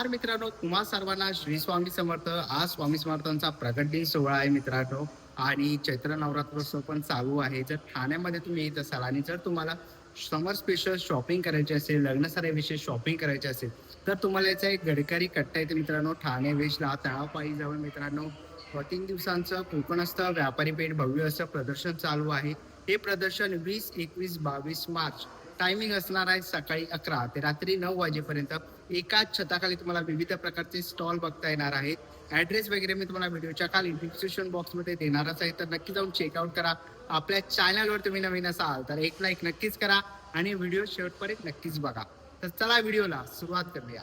नमस्कार मित्रांनो, तुम्हा सर्वांना श्री स्वामी समर्थ. आज स्वामी समर्थांचा प्रकट दिन सोहळा आहे मित्रांनो. आणि चैत्र नवरात्रोत्सव पण चालू आहे. जर ठाण्यामध्ये तुम्ही येत असाल आणि जर तुम्हाला समर स्पेशल शॉपिंग करायची असेल, लग्नासाऱ्या विशेष शॉपिंग करायची असेल, तर तुम्हाला याचा एक गडकरी कट्टा येते मित्रांनो. ठाणे वेस्टला तळावपाई जवळ मित्रांनो 3 दिवसांचं कोकणस्थ व्यापारी पेठ भव्य असं प्रदर्शन चालू आहे. हे प्रदर्शन 20, 21, 22 मार्च टायमिंग असणार आहे सकाळी 11 ते रात्री 9 वाजेपर्यंत. एकाच छताखाली तुम्हाला विविध प्रकारचे स्टॉल बघता येणार आहेत. ऍड्रेस वगैरे मी तुम्हाला व्हिडिओच्या खाली डिस्क्रिप्शन बॉक्समध्ये देणारच आहे, तर नक्की जाऊन चेकआउट करा. आपल्या चॅनलवर तुम्ही नवीन असाल तर एक लाईक नक्कीच करा आणि व्हिडिओ शेवटपर्यंत नक्कीच बघा. तर चला व्हिडिओला सुरुवात करूया.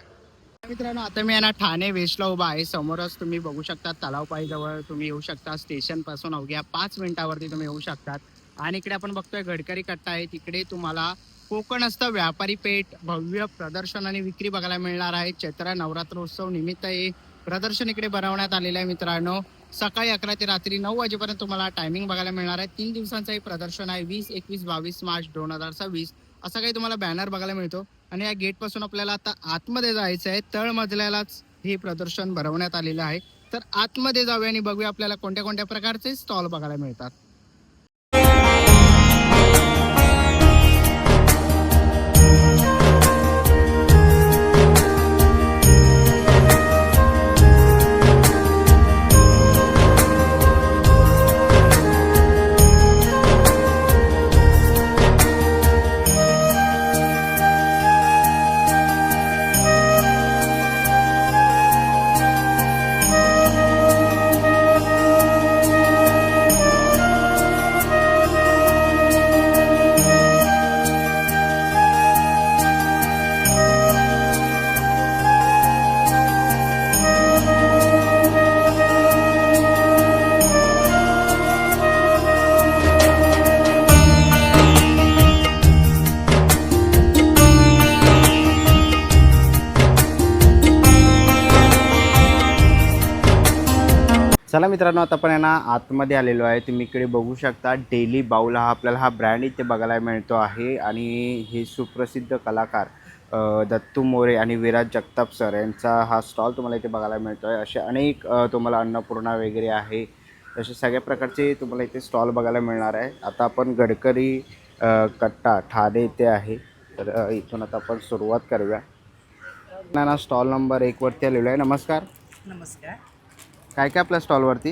मित्रांनो, आता मी ना ठाणे वेस्टला उभा आहे. समोरच तुम्ही बघू शकता तलावपाई जवळ तुम्ही येऊ शकता. स्टेशन पासून अवघ्या 5 मिनिटावरती तुम्ही येऊ शकतात. आणि इकडे आपण बघतोय गडकरी कट्टा आहे. तिकडे तुम्हाला कोकणस्थ व्यापारी पेठ भव्य प्रदर्शन आणि विक्री बघायला मिळणार आहे. चैत्र नवरात्रोत्सव निमित्त हे प्रदर्शन इकडे बनवण्यात आलेलं आहे मित्रांनो. सकाळी 11 ते रात्री 9 वाजेपर्यंत तुम्हाला टायमिंग बघायला मिळणार आहे. 3 दिवसांचं हे प्रदर्शन आहे. 20, 21, 22 मार्च 2026 असा काही तुम्हाला बॅनर बघायला मिळतो. आणि या गेट पासून आपल्याला आता आतमध्ये जायचं आहे. तळ मजल्यालाच हे प्रदर्शन भरवण्यात आलेलं आहे. तर आतमध्ये जाऊया आणि बघूया आपल्याला कोणत्या कोणत्या प्रकारचे स्टॉल बघायला मिळतात. चला मित्रांनो, आता आपण ना आतमध्ये आलेलो आहे. तुम्ही इकडे बघू शकता डेली बाउल हा आपल्याला हा ब्रँड इथे बघायला मिळतो आहे. आणि हे सुप्रसिद्ध कलाकार दत्तू मोरे आणि विराज जगताप सर यांचा हा स्टॉल तुम्हाला इथे बघायला मिळतो आहे. असे अनेक तुम्हाला अन्नपूर्णा वगैरे आहे, असे सगळ्या प्रकारचे तुम्हाला इथे स्टॉल बघायला मिळणार आहे. आता आपण गडकरी कट्टा ठाणे इथे आहे, तर इथून आता आपण सुरुवात करूया. ना स्टॉल नंबर 1 वरती आलेलो आहे. नमस्कार. नमस्कार. काय काय आपल्या स्टॉलवरती?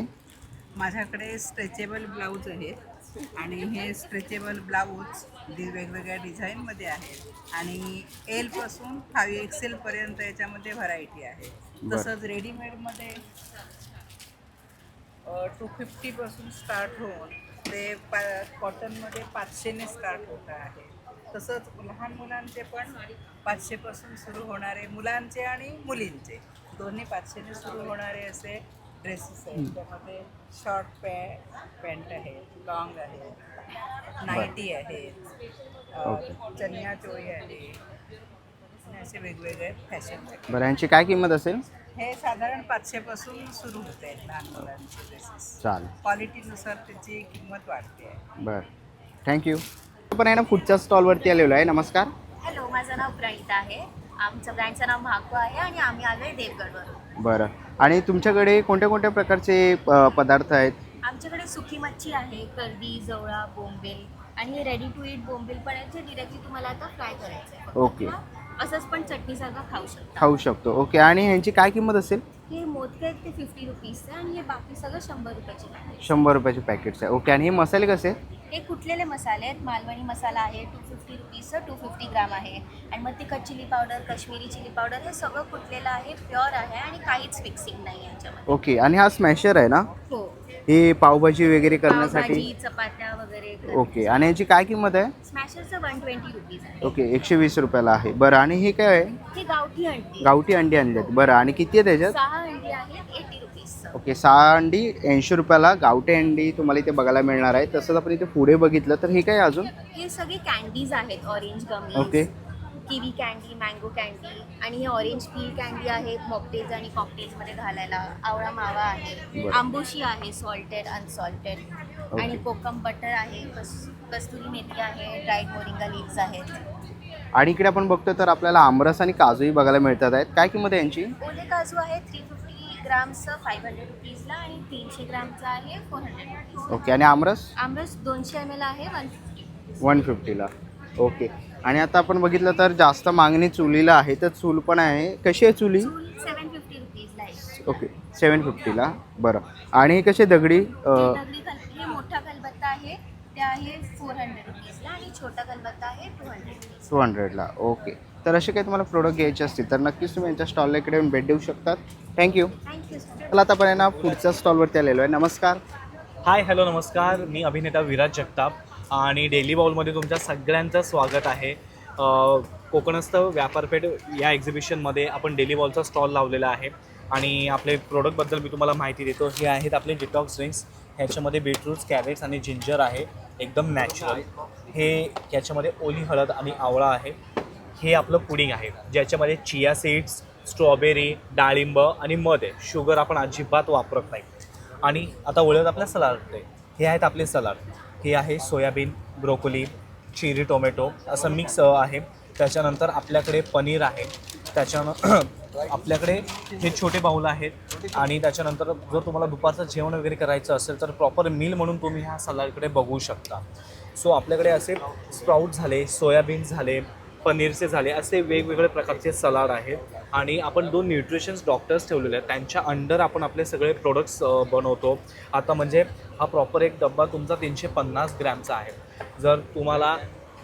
माझ्याकडे स्ट्रेचेबल ब्लाऊज आहेत आणि हे स्ट्रेचेबल ब्लाऊज वेगवेगळ्या डिझाईनमध्ये आहेत आणि एलपासून 5XL पर्यंत याच्यामध्ये व्हरायटी आहे. तसंच रेडीमेडमध्ये 250पासून स्टार्ट होऊन ते कॉटनमध्ये 500ने स्टार्ट होत आहे. तसंच लहान मुलांचे पण 500पासून सुरू होणारे, मुलांचे आणि मुलींचे दोन्ही 500ने सुरू होणारे असे ड्रेसेस आहेत. त्यामध्ये शॉर्ट पॅन्ट आहेत, लॉंग आहे, नाईटी आहे, चनिया चोळी आहे, असे वेगवेगळे फॅशन. बरं, यांची काय किंमत असेल? हे साधारण 500पासून सुरू होते लहान मुलांचे ड्रेसेस. चालेल. क्वालिटीनुसार त्याची किंमत वाढते आहे. बरं, थँक्यू. आपण आहे ना पुढच्या स्टॉलवरती आलेलो आहे. नमस्कार. हॅलो, माझं नाव प्रणिता आहे. आमचं ब्रँडचं नाव भाको आहे आणि आम्ही आलो आहे देवगडवरून. बरं, आणि तुमच्याकडे कोणत्या कोणत्या प्रकारचे पदार्थ आहेत? आमच्याकडे सुकी मच्छी आहे, करडी, जवळा, बोंबील आणि रेडी टू ईट बोंबील पण आहे, जे डिरेक्टली तुम्हाला आता फ्राय करायचं आहे. ओके. असंच पण चटणीसारखं खाऊ शकतो. ओके, आणि ह्यांची काय किंमत असेल? हे मोदके आहेत ते 50 रुपीजचे आणि हे बाकी सगळं 100 रुपयाचे पॅकेट. 100 रुपयाचे पॅकेट्स आहे. ओके, आणि हे मसाले कसे? हे कुटलेले मसाले आहेत. मालवणी मसाला आहे 250 रुपीजचं, 250 ग्राम आहे. आणि मग तिखट chili powder, Kashmiri chili powder, हे सगळं कुटलेलं आहे, प्युअर आहे आणि काहीच फिक्सिंग नाही आहे याच्यामध्ये. ओके, आणि हा स्मॅशर आहे ना? हो. हे पावभाजी वगैरे करण्यासाठी? पावभाजी, चपात्या वगैरे. ओके, आणि याची काय किंमत आहे? स्मॅशरचं 120 रुपीज आहे. ओके, 120 रुपयाला आहे. बरं, आणि हे काय आहे? हे गावठी अंडी. गावठी अंडी आणली आहेत. बरं, आणि किती आहे त्याच्यात? 6 अंडी आहेत 80 रुपीजचं. ओके, 6 अंडी 80 रुपयाला गावठी अंडी तुम्हाला इथे बघायला मिळणार आहे. तसंच आपण इथे पुढे बघितलं तर हे काय अजून? हे सगळे कॅन्डीज आहेत. Orange gummy, okay, kiwi candy, mango candy आणि हे ऑरेंज पील कॅन्डी आहे मॉकटेल्स आणि कॉकटेल्समध्ये घालायला. आवळा मावा आहे, बरं. आंबोशी आहे, सॉल्टेड अनसॉल्टेड, आणि कोकम बटर आहे, कस्तुरी मेथी आहे, ड्राईड मोरिंगा लीव्स आहेत. आणि इकडे आपण बघतो तर आपल्याला आमरस आणि काजूही बघायला मिळतात आहेत. काय किंमत आहे यांची? ओले काजू आहे 350 ग्रामचं 500 रुपीजला आणि 300 ग्रामचं आहे 400 रुपीज. ओके. आणि आमरस आमरस 200 ml आहे 150. 150ला. ओके. आणि आता आपण बघितलं तर जास्त मागणी चुलीला आहे, तर चूल पण आहे. कशी आहे चुली? चूल 750 रुपीजला आहे. ओके 750ला. बरं. आणि हे कसे दगडी हे मोठा खलबत्ता आहे ते आहे 400 रुपीजला आणि छोटा खलबत्ता आहे 200 रुपीज. 200ला. ओके. तर असे काही तुम्हाला प्रोडक्ट घ्यायचे असतील तर नक्कीच तुम्ही यांच्या स्टॉलला इकडे येऊन भेट देऊ शकतात. थँक्यू. Thank you sir. चला आता आपण आहे ना पुढच्या स्टॉलवरती आलेलो आहे. नमस्कार. हाय हॅलो नमस्कार, मी अभिनेता विराज जगताप आणि डेली बाउलमध्ये तुमच्या सगळ्यांचं स्वागत आहे. कोकणस्थ व्यापारपेठ या एक्झिबिशनमध्ये आपण डेली बाउलचा स्टॉल लावलेला आहे आणि आपले प्रोडक्टबद्दल मी तुम्हाला माहिती देतो. हे आहेत आपले डिटॉक्स ड्रिंक्स. ह्याच्यामध्ये बीटरूट्स, कॅरेट्स आणि जिंजर आहे, एकदम नॅचरल. हे याच्यामध्ये ओली हळद आणि आवळा आहे. हे आपलं पुडिंग आहे ज्याच्यामध्ये चिया सीड्स, स्ट्रॉबेरी, डाळिंब आणि मध आहे. शुगर आपण अजिबात वापरत नाही. आणि आता वळत आपल्या सलाडकडे. हे आहेत आपले सलाड. हे आहे सोयाबीन, ब्रोकोली, चिरी टोमॅटो असं मिक्स आहे. त्याच्यानंतर आपल्याकडे पनीर आहे. आपल्याकडे हे छोटे बाऊल आहेत. आणि त्याच्यानंतर जर तुम्हाला दुपारचं जेवण वगैरे करायचं असेल तर प्रॉपर मील म्हणून तुम्ही ह्या सलाडकडे बघू शकता. सो आपल्याकडे असे स्प्राऊट झाले, सोयाबीन झाले, पनीरचे झाले, असे वेगवेगळे प्रकारचे सलाड आहेत. आणि आपण 2 न्यूट्रिशन्स डॉक्टर्स ठेवलेले आहेत, त्यांच्या अंडर आपण आपले सगळे प्रोडक्ट्स बनवतो. आता म्हणजे हा प्रॉपर एक डब्बा तुमचा 350 ग्रॅमचा आहे. जर तुम्हाला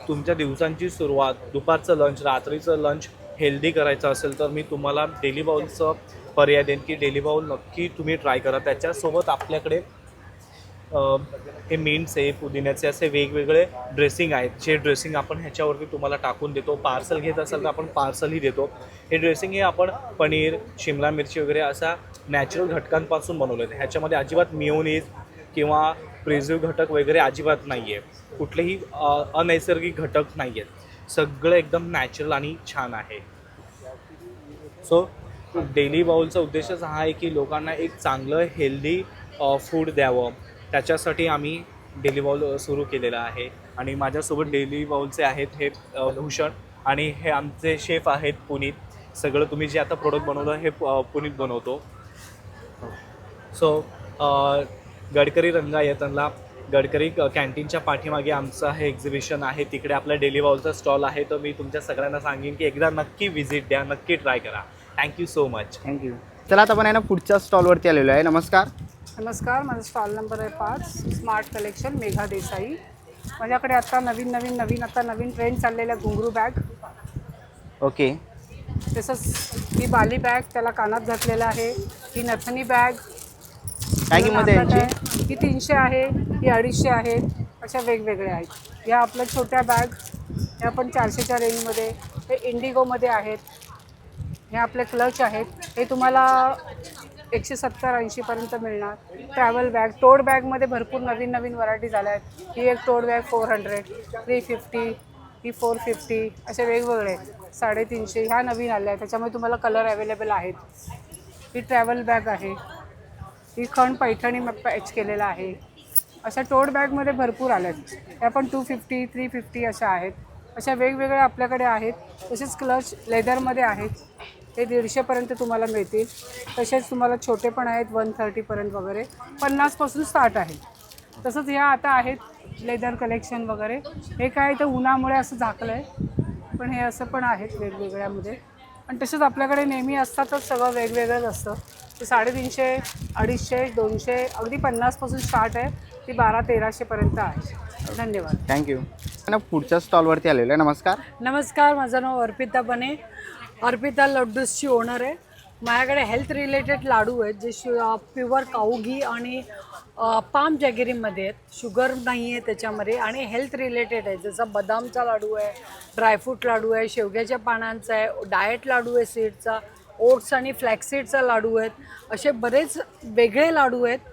तुमच्या दिवसांची सुरुवात, दुपारचं लंच, रात्रीचं लंच हेल्दी करायचं असेल तर मी तुम्हाला डेली बाउलचं पर्याय देईन की डेली बाउल नक्की तुम्ही ट्राय करा. त्याच्यासोबत आपल्याकडे हे मिंट्स आहे, पुदिन्याचे असे वेगवेगळे ड्रेसिंग आहेत, जे ड्रेसिंग आपण ह्याच्यावरती तुम्हाला टाकून देतो. पार्सल घेत असाल तर आपण पार्सलही देतो. हे ड्रेसिंग हे आपण पनीर, शिमला मिरची वगैरे अशा नॅचरल घटकांपासून बनवले आहेत. ह्याच्यामध्ये अजिबात मिओनीज किंवा प्रिझर्व्ह घटक वगैरे अजिबात नाही आहे. कुठलेही अनैसर्गिक घटक नाही आहेत. सगळं एकदम नॅचरल आणि छान आहे. सो डेली बाउलचा उद्देशच हा आहे की लोकांना एक चांगलं हेल्दी फूड द्यावं. त्याच्यासाठी आम्ही डेली बाउल सुरू केलेला आहे. आणि माझ्यासोबत डेली बाउलचे आहेत हे भूषण आणि हे आमचे शेफ आहेत पुनीत. सगळं तुम्ही जे आता प्रोडक्ट बनवलं हे पुनीत बनवतो. सो गडकरी रंगायतनला गडकरी कॅन्टीनच्या पाठीमागे आमचं हे एक्झिबिशन आहे. तिकडे आपला डेली बाउलचा स्टॉल आहे. तर मी तुमच्या सगळ्यांना सांगेन की एकदा नक्की व्हिजिट द्या, नक्की ट्राय करा. Thank you so much. थँक्यू. चला आता आपण आहे ना पुढच्या स्टॉलवरती आलेलो आहे. नमस्कार. नमस्कार, माझा स्टॉल नंबर आहे 5, स्मार्ट कलेक्शन, मेघा देसाई. माझ्याकडे आता नवीन ट्रेंड चाललेल्या घुंगरू बॅग. ओके. तसंच ही बाली बॅग, त्याला कानात घातलेला आहे. ही नथनी बॅग. काय किंमत आहे यांची? ही 300 आहे, ही 250 आहेत. अशा वेगवेगळ्या आहेत. ह्या आपल्या छोट्या बॅग, ह्या पण 400च्या रेंजमध्ये. हे इंडिगोमध्ये आहेत. हे आपले क्लच आहेत. हे तुम्हाला 170-80 पर्यंत मिळणार. ट्रॅव्हल बॅग, टोड बॅगमध्ये भरपूर नवीन व्हरायटीज आल्या आहेत. ही एक टोड बॅग 400, 350, ही 450, असे वेगवेगळे 350 ह्या नवीन आल्या आहेत. त्याच्यामुळे तुम्हाला कलर अवेलेबल आहेत. ही ट्रॅव्हल बॅग आहे. ही खण पैठणी पॅच केलेला आहे. अशा टोड बॅगमध्ये भरपूर आल्या आहेत. ह्या पण 250, 350 अशा आहेत. अशा वेगवेगळ्या आपल्याकडे आहेत. तसेच क्लच लेदरमध्ये आहेत. ते 150पर्यंत तुम्हाला मिळतील. तसेच तुम्हाला छोटे पण आहेत 130पर्यंत वगैरे. 50पासून स्टार्ट आहे. तसंच ह्या आता आहेत लेदर कलेक्शन वगैरे. हे काय तर उन्हामुळे असं झाकलं आहे, पण हे असं पण आहेत वेगवेगळ्यामध्ये. आणि तसेच आपल्याकडे नेहमी असतातच, सगळं वेगवेगळंच असतं. ते 350, 250, 200, अगदी 50पासून स्टार्ट आहे. ती 1200-1300 पर्यंत आहे. धन्यवाद. थँक्यू. ना पुढच्या स्टॉलवरती आलेलो आहे. नमस्कार. नमस्कार, माझं नाव अर्पिता बने. अर्पिता लड्डूसची ओनर आहे. माझ्याकडे हेल्थ रिलेटेड लाडू आहेत जे प्युअर काऊ घी आणि पाम जॅगरीमध्ये आहेत. शुगर नाही आहे त्याच्यामध्ये आणि हेल्थ रिलेटेड आहे. जसं बदामचा लाडू आहे, ड्रायफ्रूट लाडू आहे, शेवग्याच्या पानांचा आहे, डाएट लाडू आहे सीडचा, ओट्स आणि फ्लॅक्सीडचा लाडू आहेत. असे बरेच वेगळे लाडू आहेत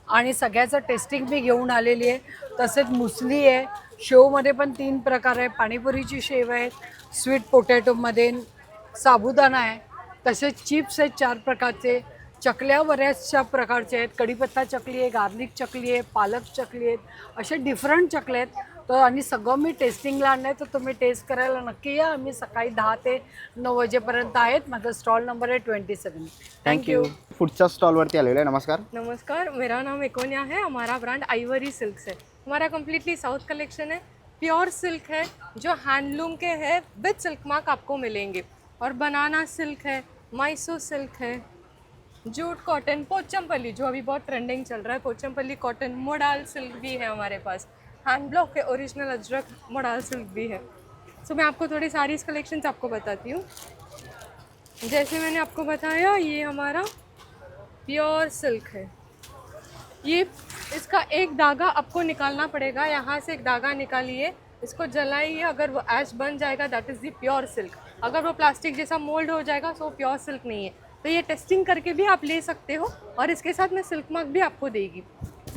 आणि सगळ्याचं टेस्टिंग मी घेऊन आलेली आहे. तसेच मुसली आहे. शेवमध्ये पण 3 प्रकार आहे. पाणीपुरीची शेव आहे, स्वीट पोटॅटोमध्ये साबुदाणा आहे. तसेच चिप्स आहेत 4 प्रकारचे. चकल्या बऱ्याचशा प्रकारचे आहेत. कढीपत्ता चकली आहे, गार्लिक चकली आहे, पालक चकली आहेत. असे डिफरंट चकले आहेत. तर आणि सगळं मी टेस्टिंगला आणलं तर तुम्ही टेस्ट करायला नक्की या. आम्ही सकाळी 10 ते 9 वाजेपर्यंत आहेत. माझा स्टॉल नंबर आहे 27. थँक्यू. पुढच्या स्टॉलवरती आलेलो आहे. नमस्कार. नमस्कार, मेरा नाम एकोनिया है. हमारा ब्रांड आइवरी सिल्क्स है. हमारा कम्प्लीटली साउथ कलेक्शन है. प्योर सिल्क है जो हैंडलूम के है, विद सिल्क मार्क आपको मिलेंगे. और बनाना सिल्क है, मैसूर सिल्क है, जूट कॉटन, पोचमपल्ली जो अभी बहुत ट्रेंडिंग चल रहा है, पोचमपल्ली कॉटन, मोडाल सिल्क भी है हमारे पास. हैंड ब्लॉक है, ओरिजिनल अजरक मोडाल सिल्क भी है. सो मैं आपको थोड़ी सारी कलेक्शंस आपको बताती हूँ. जैसे मैंने आपको बताया, ये हमारा प्योर सिल्क है. ये इसका एक धागा आपको निकालना पड़ेगा. यहाँ से एक धागा निकालिए, इसको जलाइए. अगर वो ऐश बन जाएगा that is the pure silk. अगर वो प्लास्टिक जैसा मोल्ड हो जाएगा तो प्योर सिल्क नहीं है. तो ये टेस्टिंग करके भी आप ले सकते हो और इसके साथ में सिल्क मार्क भी आपको देगी.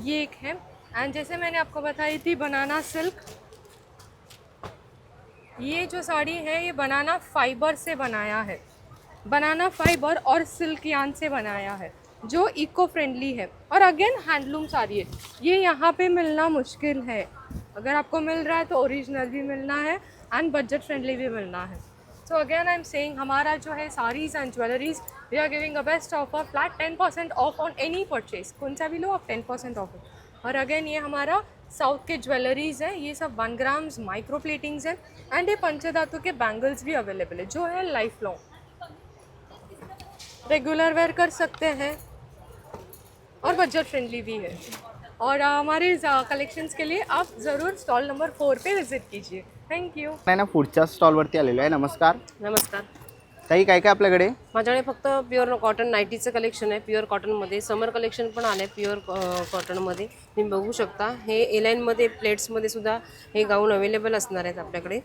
ये एक है. एंड जैसे मैंने आपको बताई थी बनाना सिल्क, ये जो साड़ी है ये बनाना फाइबर से बनाया है. बनाना फाइबर और सिल्क यान से बनाया है जो इको फ्रेंडली है. और अगेन हैंडलूम साड़ी है. ये यहाँ पे मिलना मुश्किल है. अगर आपको मिल रहा है तो ओरिजिनल भी मिलना है एंड बजट फ्रेंडली भी मिलना है. So again I am saying, हमारा जो है saris and jewelleries we are giving a best offer, flat 10% off on any purchase. कौन सा भी लो आप 10% ऑफ. और अगेन ये हमारा साउथ के ज्वेलरीज़ हैं. ये सब 1 ग्राम्स माइक्रो प्लेटिंग्स हैं. एंड ये पंचधातु के बैंगल्स भी अवेलेबल है जो है लाइफ लॉन्ग, रेगुलर वेयर कर सकते हैं और बजट फ्रेंडली भी है. और हमारे कलेक्शंस के लिए आप ज़रूर स्टॉल नंबर 4 पे विजिट कीजिए. Thank you. नाही ना, पुढच्या स्टॉलवरती आलेलो आहे. नमस्कार नमस्कार. ताई, काय काय आपल्याकडे? माझ्याकडे फक्त प्युअर कॉटन नाईटीचं कलेक्शन आहे. प्युअर कॉटनमध्ये समर कलेक्शन पण आलं आहे प्युअर कॉटनमध्ये. तुम्ही बघू शकता. हे ए लाईनमध्ये प्लेट्समध्ये सुद्धा हे गाऊन अवेलेबल असणार आहेत आपल्याकडे.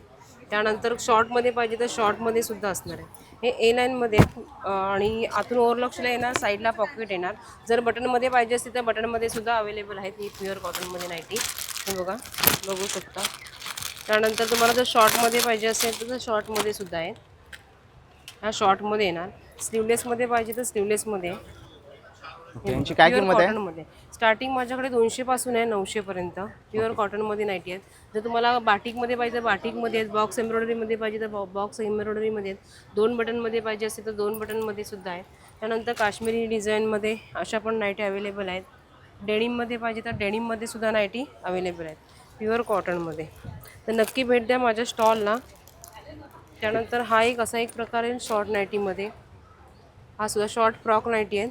त्यानंतर शॉर्टमध्ये पाहिजे तर शॉर्टमध्ये सुद्धा असणार आहे. हे ए लाईनमध्ये आणि आतून ओव्हरलॉक्सला येणार, साईडला पॉकेट येणार. जर बटनमध्ये पाहिजे असतील तर बटनमध्ये सुद्धा अवेलेबल आहेत ही प्युअर कॉटनमध्ये नाईटी. हे बघू शकता. त्यानंतर तुम्हाला जर शॉर्टमध्ये पाहिजे असेल तर शॉर्टमध्ये सुद्धा आहे. ह्या शॉर्टमध्ये येणार. स्लीवलेसमध्ये पाहिजे तर स्लीवलेसमध्ये. यांची काय किंमत आहे? कॉटनमध्ये स्टार्टिंग माझ्याकडे 200 पासून आहे 900 पर्यंत. प्युअर कॉटनमध्ये नाईटी आहेत. जर तुम्हाला बाटिकमध्ये पाहिजे तर बाटिकमध्ये आहेत. बॉक्स एम्ब्रॉयडरीमध्ये पाहिजे तर बॉक्स एम्ब्रॉयडरीमध्ये आहेत. 2 बटनमध्ये पाहिजे असेल तर 2 बटनमध्ये सुद्धा आहेत. त्यानंतर काश्मीरी डिझाईनमध्ये अशा पण नाईटी अवेलेबल आहेत. डेनिममध्ये पाहिजे तर डेनिममध्ये सुद्धा नाईटी अवेलेबल आहेत प्युअर कॉटनमध्ये. तर नक्की भेट द्या माझ्या स्टॉलला. त्यानंतर हा एक असा एक प्रकार आहे शॉर्ट नाईटीमध्ये. हा सुद्धा शॉर्ट फ्रॉक नाईटी आहे,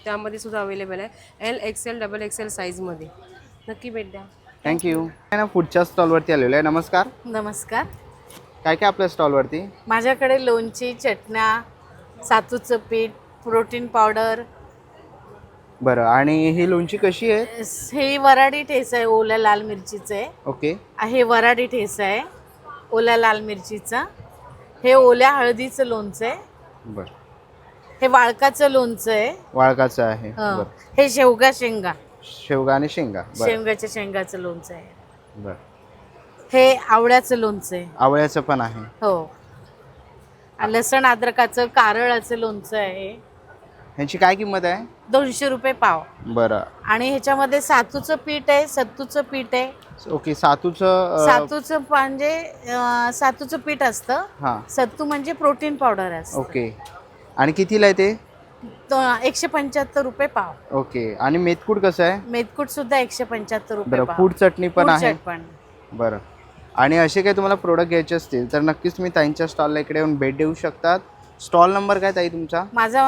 त्यामध्ये सुद्धा अवेलेबल आहे. L, XL, XXL साईजमध्ये. नक्की भेट द्या. थँक्यू. ना, पुढच्या स्टॉलवरती आलेलो आहे. नमस्कार. नमस्कार. काय काय आपल्या स्टॉलवरती? माझ्याकडे लोणची, चटण्या, सातूचं पीठ, प्रोटीन पावडर. बरं, आणि ही लोणची कशी आहे? हे वराडी ठेचा आहे, ओल्या लाल मिरचीचं आहे. ओके. हे वराडी ठेचा आहे ओल्या लाल मिरचीचा. हे ओल्या हळदीचं लोणचं आहे. बरं. हे वाळकाचं लोणचं आहे. वाळकाचं आहे. हं. बरं. हे शेवगा शेवगा आणि शेंगा. बरं. शेवगाच्या शेंगाचं लोणचं आहे. बरं. हे आवळ्याचं लोणचं आहे. आवळ्याचं पण आहे. हो. लसण अद्रकाचं कारळाचं लोणचं आहे. ह्याची काय किंमत आहे? 200 रुपये पाव. बरं. आणि ह्याच्यामध्ये सातूचं पीठ आहे, सत्तूचं पीठ आहे. ओके. सातूचं सातूचं म्हणजे सातूचं पीठ असतं. हां. सत्तू म्हणजे प्रोटीन पावडर असतं. ओके. आणि कितीला आहे ते? 175 रुपये पाव. ओके. आणि मेथकूट कसं आहे? मेथकूट सुद्धा 175 रुपये बरं. पाव. फूड चटणी पण फूड आहे. चटणी. बरं. आणि असे काही तुम्हाला प्रोडक्ट घ्यायचे असतील तर नक्कीच तुम्ही ताईंच्या स्टॉलला इकडे येऊन भेट देऊ शकतात. स्टॉल नंबर काय ताई तुमचा? माझा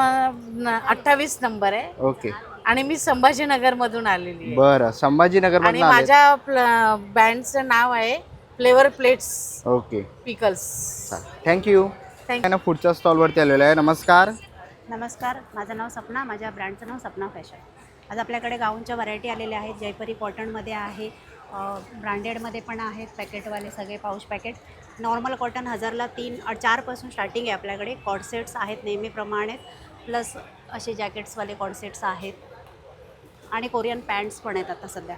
28 नंबर आहे. ओके. आणि मी संभाजीनगर मधून आलेली आहे. बरं. संभाजीनगर आणि मधून आले. माझ्या ब्रँडचं नाव आहे flavour plates okay. Pickles. Thank you. ना, पुढच्या स्टॉलवरती आलेलो आहे. नमस्कार. नमस्कार. माझं नाव सपना. माझ्या ब्रँडचं नाव सपना फॅशन. आज आपल्याकडे गाऊनच्या व्हरायटी आलेल्या आहेत. जयपरी कॉटनमध्ये आहे, ब्रँडेडमध्ये पण आहेत, पॅकेटवाले सगळे पाऊच पॅकेट. नॉर्मल कॉटन 1000ला 4पासून स्टार्टिंग आहे आपल्याकडे. कॉर्डसेट्स आहेत नेहमीप्रमाणे, प्लस असे जॅकेट्सवाले कॉर्डसेट्स आहेत. आणि कोरियन पॅन्ट्स पण आहेत आता सध्या.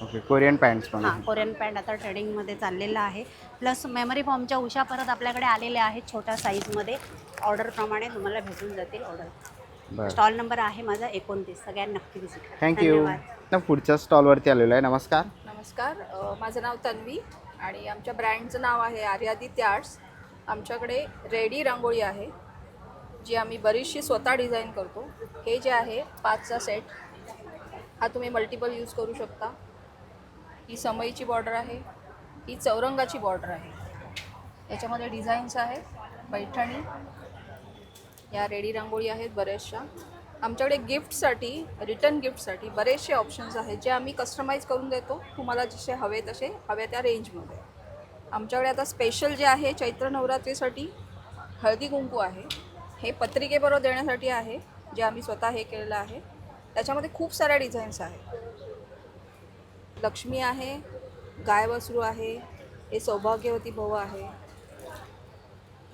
ओके. कोरियन पॅन्ट्स पण हां, कोरियन पॅन्ट आता ट्रेडिंगमध्ये चाललेलं आहे. प्लस मेमरी फॉर्मच्या उषा परत आपल्याकडे आलेल्या आहेत छोट्या साईजमध्ये. ऑर्डरप्रमाणे तुम्हाला भेटून जातील ऑर्डर. बरं. स्टॉल नंबर आहे माझा 29. सगळ्यांना नक्की विजिट करा. थँक्यू. धन्यवाद. ना, पुढच्या स्टॉलवरती आलेलो आहे. नमस्कार. नमस्कार, माझं नाव तन्वी आणि आमच्या ब्रँडचं नाव आहे आर्यादित्य आर्ट्स. आमच्याकडे रेडी रांगोळी आहे जी आम्ही बरीचशी स्वतः डिझाईन करतो. हे जे आहे 5चा सेट, हा तुम्ही मल्टिपल यूज करू शकता. ही समईची बॉर्डर आहे, ही चौरंगाची बॉर्डर आहे. याच्यामध्ये डिझाईन्स आहेत, पैठणी, या रेडी रांगोळी आहेत बऱ्याचशा. आमच्याकडे गिफ्टसाठी, रिटर्न गिफ्टसाठी बरेचसे ऑप्शन्स आहेत जे आम्ही कस्टमाइज करून देतो तुम्हाला जसे हवे तसे, हव्या त्या रेंजमध्ये. आमच्याकडे आता स्पेशल जे आहे चैत्र नवरात्रीसाठी हळदी कुंकू आहे. हे पत्रिकेबरोबर देण्यासाठी आहे, जे आम्ही स्वतः हे केलेलं आहे. त्याच्यामध्ये खूप साऱ्या डिझाईन्स आहेत. लक्ष्मी आहे, गाय वासरू आहे, हे सौभाग्यवती भव आहे,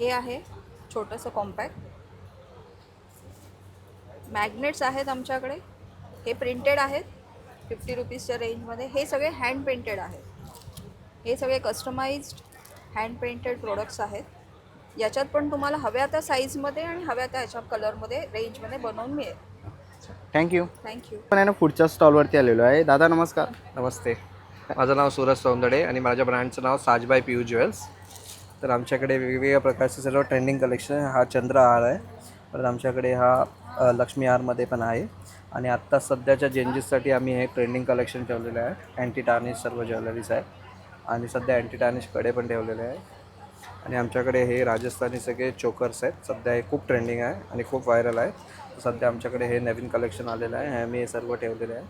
हे आहे छोटंसं कॉम्पॅक्ट. मॅग्नेट्स आहेत आमच्याकडे, हे प्रिंटेड आहेत 50 रुपीजच्या रेंजमध्ये. हे सगळे हँड पेंटेड आहेत. हे सगळे कस्टमाइज्ड हँड पेंटेड प्रोडक्ट्स आहेत. याच्यात पण तुम्हाला हव्या त्या साईजमध्ये आणि हव्या त्या ह्याच्या कलरमध्ये रेंजमध्ये बनवून मिळेल. थँक्यू. थँक्यू. पण आहे ना, पुढच्या स्टॉलवरती आलेलो आहे. दादा नमस्कार. नमस्ते, माझं नाव सूरज सौंदडे आणि माझ्या ब्रँडचं नाव साजबाई पीयू ज्वेल्स. तर आमच्याकडे वेगवेगळ्या प्रकारचे सर्व ट्रेंडिंग कलेक्शन आहे. हा चंद्रहार आहे, परत आमच्याकडे हा लक्ष्मी हारमध्ये पण आहे. आणि आत्ता सध्याच्या चेंजेससाठी आम्ही हे ट्रेंडिंग कलेक्शन ठेवलेलं आहे. अँटी टार्निश सर्व ज्वेलरीज आहे आणि सध्या अँटी टार्निश कडे पण ठेवलेले आहे. आणि आमच्याकडे हे राजस्थानी सगळे चोकर्स आहेत. सध्या हे खूप ट्रेंडिंग आहे आणि खूप व्हायरल आहे. सध्या आमच्याकडे हे नवीन कलेक्शन आलेलं आहे. हे आम्ही हे सर्व ठेवलेले आहे.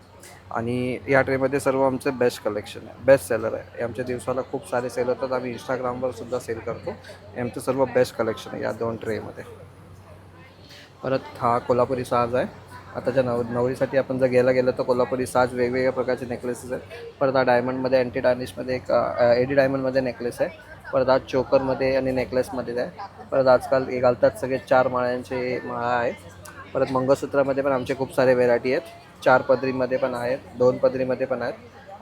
आणि या ट्रेमध्ये सर्व आमचं बेस्ट कलेक्शन आहे, बेस्ट सेलर आहे. हे आमच्या दिवसाला खूप सारे सेल होतात. आम्ही इंस्टाग्रामवर सुद्धा सेल करतो. हे आमचं सर्व बेस्ट कलेक्शन आहे या 2 ट्रेमध्ये. परत हा कोल्हापुरी साज आहे. आताच्या नवरीसाठी आपण जर गेलं तर कोल्हापुरी साज वेगवेगळ्या प्रकारचे नेकलेसेस आहेत. परत हा डायमंडमध्ये अँटी टार्निशमध्ये एक एडी डायमंडमध्ये नेकलेस आहे. परत हा चोकरमध्ये आणि नेकलेसमध्ये आहे. परत आजकाल हे घालतात सगळे 4 माळ्यांचे माळा आहे. परत मंगळसूत्रामध्ये पण आमचे खूप सारे व्हेरायटी आहेत. 4 पदरीमध्ये पण आहेत, 2 पदरीमध्ये पण आहेत.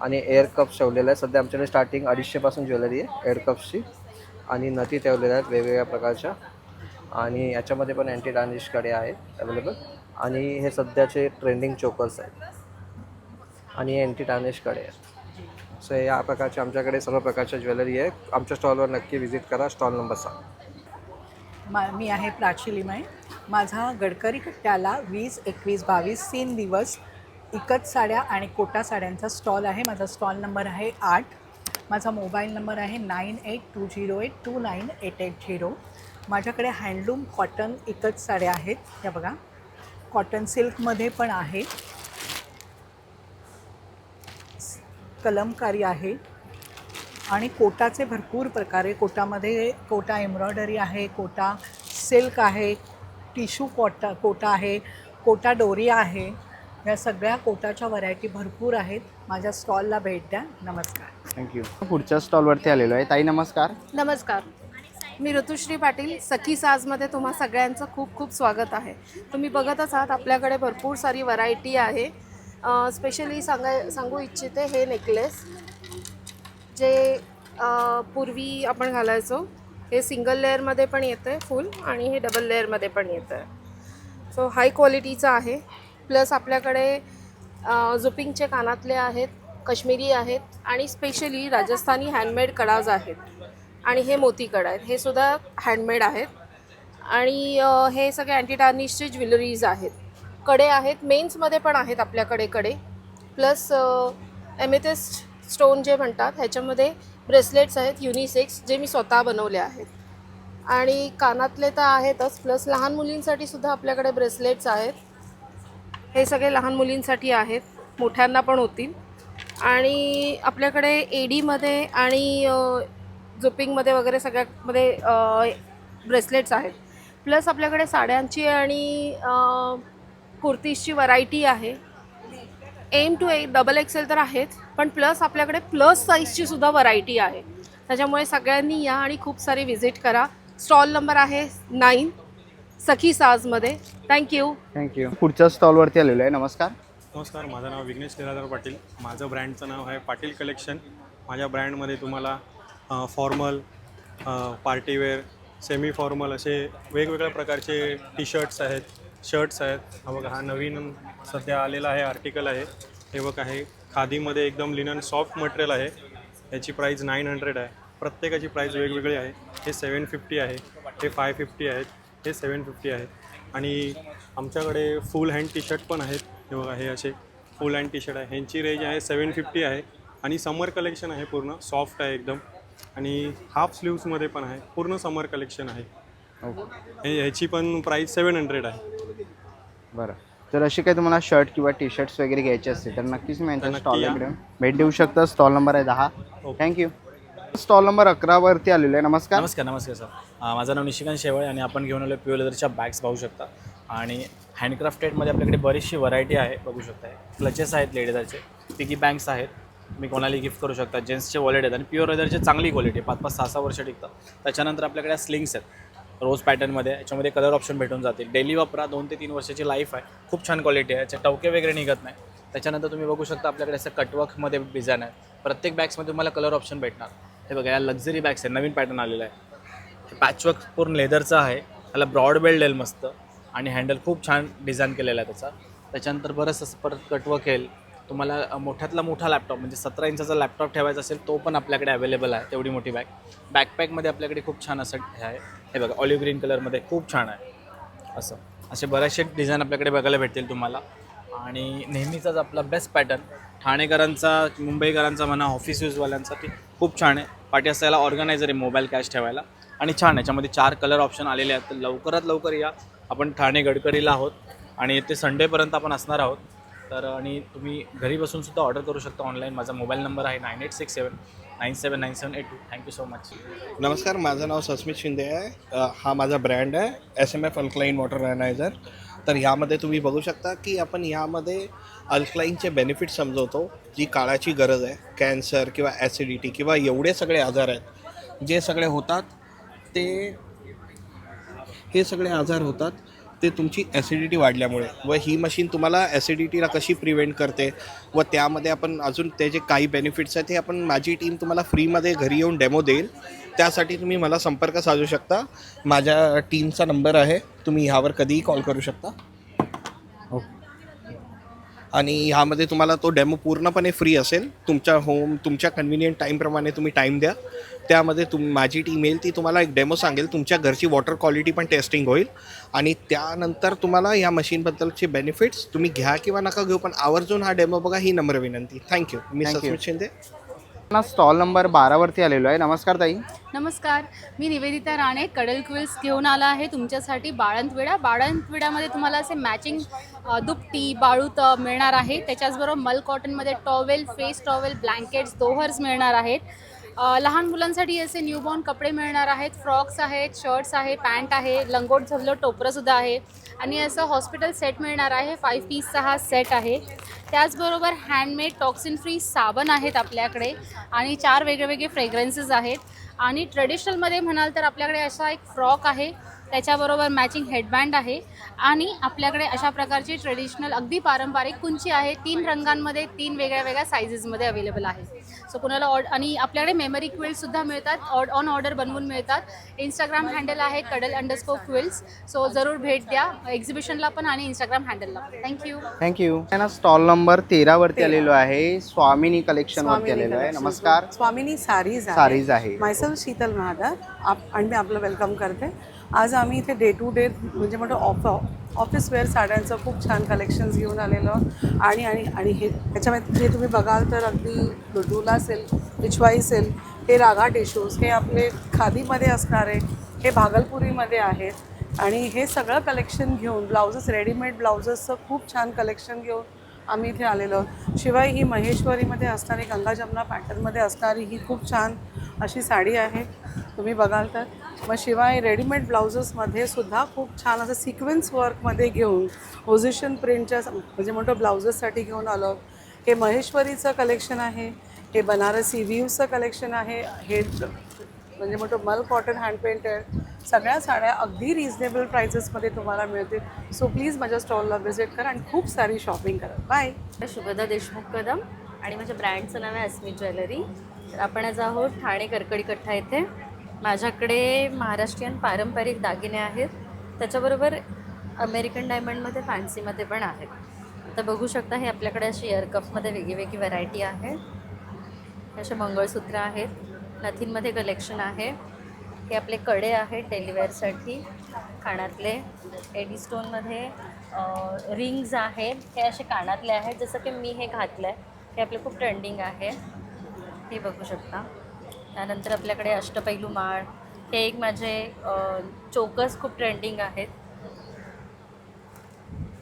आणि एअर कप्स ठेवलेले आहेत. सध्या आमच्याकडे स्टार्टिंग 250पासून ज्वेलरी आहे एअर कप्सची. आणि नथी ठेवलेल्या आहेत वेगवेगळ्या प्रकारच्या. आणि याच्यामध्ये पण अँटी टार्निशकडे आहेत अवेलेबल. आणि हे सध्याचे ट्रेंडिंग चोकर्स आहेत आणि हे अँटी टार्निशकडे आहेत. सो या प्रकारचे आमच्याकडे सर्व प्रकारच्या ज्वेलरी आहे. आमच्या स्टॉलवर नक्की व्हिजिट करा. Stall number 6. मी आहे प्राची लिमय. माझा गडकरी कट्ट्याला 20, 21, 22 3 दिवस इकत साड्या आणि कोटा साड्यांचा स्टॉल आहे. माझा स्टॉल नंबर आहे 8. माझा मोबाईल नंबर आहे 9820829880. माझ्याकडे हँडलूम कॉटन इकत साड्या आहेत. या बघा, कॉटन सिल्कमध्ये पण आहे, कलमकारी आहे आणि कोटाचे भरपूर प्रकार आहे. कोटामध्ये कोटा एम्ब्रॉयडरी आहे, कोटा सिल्क आहे, टिशू कोटा आहे, कोटा डोरी आहे. या सगळ्या कोटाच्या व्हरायटी भरपूर आहेत. माझ्या स्टॉलला भेट द्या. नमस्कार. थँक्यू. पुढच्या स्टॉलवरती आलेलो आहे. ताई नमस्कार. नमस्कार, मी ऋतुश्री पाटील. सखी साजमध्ये तुम्हा सगळ्यांचं खूप खूप स्वागत आहे. तुम्ही बघतच आहात आपल्याकडे भरपूर सारी व्हरायटी आहे. स्पेशली सांगू इच्छिते हे नेकलेस जे पूर्वी आपण घालायचो. हे सिंगल लेअरमध्ये पण येतं आहे फुल आणि हे डबल लेअरमध्ये पण येतं आहे. सो हाय क्वालिटीचं आहे. प्लस आपल्याकडे जुपिंगचे कानातले आहेत, काश्मीरी आहेत आणि स्पेशली राजस्थानी हँडमेड कडाज आहेत. आणि हे मोती कडा आहेत, हे सुद्धा हँडमेड आहेत. आणि हे सगळे अँटी टार्निशचे ज्वेलरीज आहेत. कडे आहेत, मेन्समध्ये पण आहेत आपल्याकडे कडे. प्लस एमेथिस्ट स्टोन जे म्हणतात ह्याच्यामध्ये ब्रेसलेट्स आहेत युनिसेक्स, जे मी स्वतः बनवले आहेत. आणि कानातले तर आहेतच, प्लस लहान मुलींसाठी सुद्धा आपल्याकडे ब्रेसलेट्स आहेत. हे सगळे लहान मुलींसाठी आहेत, मोठ्यांना पण होतील. आणि आपल्याकडे एडीमध्ये आणि जुपिंगमध्ये वगैरे सगळ्यामध्ये ब्रेसलेट्स आहेत. प्लस आपल्याकडे साड्यांची आणि कुर्तीजची व्हरायटी आहे. एम टू डबल एक्सेल तर आहेत, पण प्लस आपल्याकडे प्लस साईजची सुद्धा व्हरायटी आहे. त्याच्यामुळे सगळ्यांनी या आणि खूप सारी व्हिजिट करा. स्टॉल नंबर आहे 9 सखी साजमध्ये. थँक्यू. पुढच्या स्टॉलवरती आलेलो आहे. नमस्कार. नमस्कार, माझं नाव विघ्नेश निराधार पाटील. माझं ब्रँडचं नाव आहे पाटील कलेक्शन. माझ्या ब्रँडमध्ये तुम्हाला फॉर्मल, पार्टीवेअर, सेमी फॉर्मल असे वेगवेगळ्या प्रकारचे टी शर्ट्स आहेत, शर्ट्स आहेत. हा बघा, हा नवीन सध्या आलेला आहे आर्टिकल आहे. हे बघ आहे खादीमध्ये एकदम लिनन सॉफ्ट मटेरियल आहे. याची प्राईस 900 आहे. प्रत्येकाची प्राईस वेगवेगळी आहे. हे 750 आहे, हे 550 आहेत, हे 750 आहे. आणि आमच्याकडे फुल हँड टी शर्ट पण आहेत. हे बघा हे असे फुल हँड टी शर्ट आहे. ह्यांची रेंज आहे 750 आहे. आणि समर कलेक्शन आहे, पूर्ण सॉफ्ट आहे एकदम. आणि हाफ स्लीव्समध्ये पण आहे, पूर्ण समर कलेक्शन आहे. ह्याची पण प्राईस 700 आहे. बरं, तर असे काही तुम्हाला शर्ट किंवा टी शर्ट्स वगैरे घ्यायचे असतील तर नक्कीच मी यांच्या स्टॉलकडे भेट देऊ शकता. स्टॉल नंबर आहे 10. थँक्यू. स्टॉल नंबर 11 वरती आलेलो आहे. नमस्कार. नमस्कार सर. माझं नाव निशिकांत शेवाळे आणि आपण घेऊन आलो प्युअर लेदरच्या बॅग्स पाहू शकता. आणि हँडक्राफ्टेडमध्ये आपल्याकडे बरीचशी व्हरायटी आहे, बघू शकता. क्लचेस आहेत लेदरचे, पिगी बँक्स आहेत, तुम्ही कोणालाही गिफ्ट करू शकता. जेंट्सचे वॉलेट आहेत आणि प्युअर लेदरची चांगली क्वालिटी, 5-5, 6-6 वर्ष टिकतात. त्याच्यानंतर आपल्याकडे स्लिंग्स आहेत रोज पॅटर्नमध्ये, याच्यामध्ये कलर ऑप्शन भेटून जातील. डेली वापरा, 2 ते 3 वर्षाची लाईफ आहे. खूप छान क्वालिटी आहे, याचे टवके वगैरे निघत नाही. त्याच्यानंतर तुम्ही बघू शकता आपल्याकडे असं कटवर्कमध्ये डिझाईन आहे. प्रत्येक बॅग्समध्ये तुम्हाला कलर ऑप्शन भेटणार. हे बघा, या लक्झरी बॅग्स आहे, नवीन पॅटर्न आलेला आहे. पॅचवर्क पूर्ण लेदरचं आहे, त्याला ब्रॉड बेल्ट येईल मस्त आणि हँडल खूप छान डिझाईन केलेला आहे त्याचा. त्याच्यानंतर बरंच असं परत कटवर्क येईल. तुम्हाला मोठ्यातला मोठा लॅपटॉप म्हणजे 17 इंचाचा लॅपटॉप ठेवायचा असेल तो पण आपल्याकडे अवेलेबल आहे, तेवढी मोठी बॅग. बॅकपॅकमध्ये आपल्याकडे खूप छान असं हे आहे. हे बघा, ऑलिव्ह ग्रीन कलरमध्ये खूप छान आहे. असे बरेचसे डिझाईन आपल्याकडे बघायला भेटतील तुम्हाला. आणि नेहमीचाच आपला बेस्ट पॅटर्न ठाणेकरांचा, मुंबईकरांचा म्हणा, ऑफिस यूजवाल्यांसाठी खूप छान आहे. पाठी असायला ऑर्गनायझर आहे मोबाईल कॅश ठेवायला आणि छान. याच्यामध्ये 4 कलर ऑप्शन आलेले आहेत. तर लवकरात लवकर या. आपण ठाणे गडकरीला आहोत आणि येते संडेपर्यंत आपण असणार आहोत. तर आणि तुम्ही घरी बसूनसुद्धा ऑर्डर करू शकता ऑनलाईन. माझा मोबाईल नंबर आहे 9867979782. Thank you so much. नमस्कार, माझं नाव सस्मित शिंदे आहे. हा माझा ब्रँड आहे SMF अल्कलाईन वॉटर अनायझर. तर ह्यामध्ये तुम्ही बघू शकता की आपण ह्यामध्ये अल्कलाईनचे बेनिफिट समजवतो. जी काळाची गरज आहे, कॅन्सर किंवा ॲसिडिटी किंवा एवढे सगळे आजार आहेत जे सगळे होतात, हे सगळे आजार होतात ते तुमची ॲसिडिटी वाढल्यामुळे. व ही मशीन तुम्हाला ॲसिडिटीला कशी प्रिव्हेंट करते व त्यामध्ये आपण अजून त्याचे काही बेनिफिट्स आहेत, हे आपण माझी टीम तुम्हाला फ्रीमध्ये घरी येऊन डेमो देईल. त्यासाठी तुम्ही मला संपर्क साधू शकता. माझ्या टीमचा नंबर आहे, तुम्ही ह्यावर कधीही कॉल करू शकता. आणि ह्यामध्ये तुम्हाला तो डेमो पूर्णपणे फ्री असेल. तुमच्या कन्व्हिनियंट टाईमप्रमाणे तुम्ही टाईम द्या. त्यामध्ये माझी टीम येईल, ती तुम्हाला एक डेमो सांगेल. तुमच्या घरची वॉटर क्वालिटी पण टेस्टिंग होईल आणि त्यानंतर तुम्हाला या मशीनबद्दलचे बेनिफिट्स तुम्ही घ्या किंवा नका घेऊ, पण आवर्जून हा डेमो बघा, ही नम्र विनंती. थँक्यू. मी सस्मित शिंदे. स्टॉल नंबर 12 वरती आलेलो आहे. नमस्कार ताई. नमस्कार, मी निवेदिता राणे कडल क्विल्स घेऊन आला आहे तुमच्यासाठी. बाळंतविड्यामध्ये तुम्हाला असे मॅचिंग दुपटी बाळूत मिळणार आहे. त्याच्याचबरोबर मल कॉटनमध्ये टॉवेल, फेस टॉवेल, ब्लँकेट्स, दोहर्स मिळणार आहेत. लहान मुलांसाठी असे न्यूबॉर्न कपडे मिळणार आहेत. फ्रॉक्स आहेत, शर्ट्स आहे, पॅन्ट आहे, लंगोट झबलं टोपरंसुद्धा आहे. आणि असं हॉस्पिटल सेट मिळणार आहे. 5 पीसचा हा सेट आहे. त्याचबरोबर हँडमेड टॉक्सिन फ्री साबण आहेत आपल्याकडे आणि 4 वेगळे फ्रेग्रन्सेस आहेत. आणि ट्रेडिशनलमध्ये म्हणाल तर आपल्याकडे असा एक फ्रॉक आहे, त्याच्याबरोबर मॅचिंग हेडबँड आहे आणि आपल्याकडे अशा प्रकारची ट्रेडिशनल अगदी पारंपरिक कुंची आहे. 3 रंगांमध्ये, 3 वेगळ्या सायझेसमध्ये अवेलेबल आहे. सो कुणाला आणि आपल्याकडे मेमरी क्विल्ससुद्धा मिळतात, ऑन ऑर्डर बनवून मिळतात. इंस्टाग्राम हँडल आहे कडल_क्विल्स. सो जरूर भेट द्या एक्झिबिशनला पण आणि इंस्टाग्राम हँडलला पण. थँक्यू. स्टॉल नंबर 13 वरती आलेलो आहे. स्वामिनी कलेक्शन वरती आलेलो आहे. नमस्कार. स्वामिनी सारीज आहे. मायसेल्फ शीतल महादार आणि मी आपलं वेलकम करते. आज आम्ही इथे डे टू डे म्हणजे ऑफिस वेअर साड्यांचं खूप छान कलेक्शन्स घेऊन आलेलो. आणि आणि आणि हे ह्याच्यामध्ये तुम्ही बघाल तर अगदी लुडुला सिल्क, पिचवाई सिल्क, हे रागा टिश्यूज, हे आपले खादीमध्ये असणारे, हे भागलपुरीमध्ये आहेत. आणि हे सगळं कलेक्शन घेऊन ब्लाउजेस, रेडीमेड ब्लाउजेसचं खूप छान कलेक्शन घेऊन आम्ही इथे आलेलो. शिवाय ही महेश्वरीमध्ये असणारी, गंगा जमुना पॅटर्नमध्ये असणारी ही खूप छान अशी साडी आहे, तुम्ही बघाल तर. मग शिवाय रेडीमेड ब्लाउजेसमध्ये सुद्धा खूप छान असं सिक्वेन्स वर्कमध्ये घेऊन पोझिशन प्रिंटच्या म्हणजे मोठं ब्लाउजेससाठी घेऊन आलो. हे महेश्वरीचं कलेक्शन आहे, हे बनारसी व्ह्यूजचं कलेक्शन आहे, हे म्हणजे मोठं मल कॉटन हँड पेंटेड. सगळ्या साड्या अगदी रिजनेबल प्राइसेसमध्ये तुम्हाला मिळतील. सो प्लीज माझ्या स्टॉलला व्हिजिट करा आणि खूप सारी शॉपिंग करा. बाय. शुभदा देशमुख कदम आणि माझ्या ब्रँडचं नाव आहे अस्मित ज्वेलरी. तर आपण आज आहोत ठाणे करकडी कट्टा येथे. माझ्याकडे महाराष्ट्रीयन पारंपरिक दागिने आहेत, त्याच्याबरोबर अमेरिकन डायमंडमध्ये, फॅन्सीमध्ये पण आहेत. आता बघू शकता हे आपल्याकडे अशी इयरकपमध्ये वेगळी व्हरायटी आहे. हे असे मंगळसूत्र आहेत, नथींमध्ये कलेक्शन आहे. हे आपले कडे आहेत डेलीवेअरसाठी कानातले. एडी स्टोनमध्ये रिंग्स आहेत, हे असे कानातले आहेत. जसं की मी हे घातलं आहे, हे आपले खूप ट्रेंडिंग आहे, हे बघू शकता. त्यानंतर आपल्याकडे अष्टपैलू माळ, हे एक माझे चोकस खूप ट्रेंडिंग आहेत.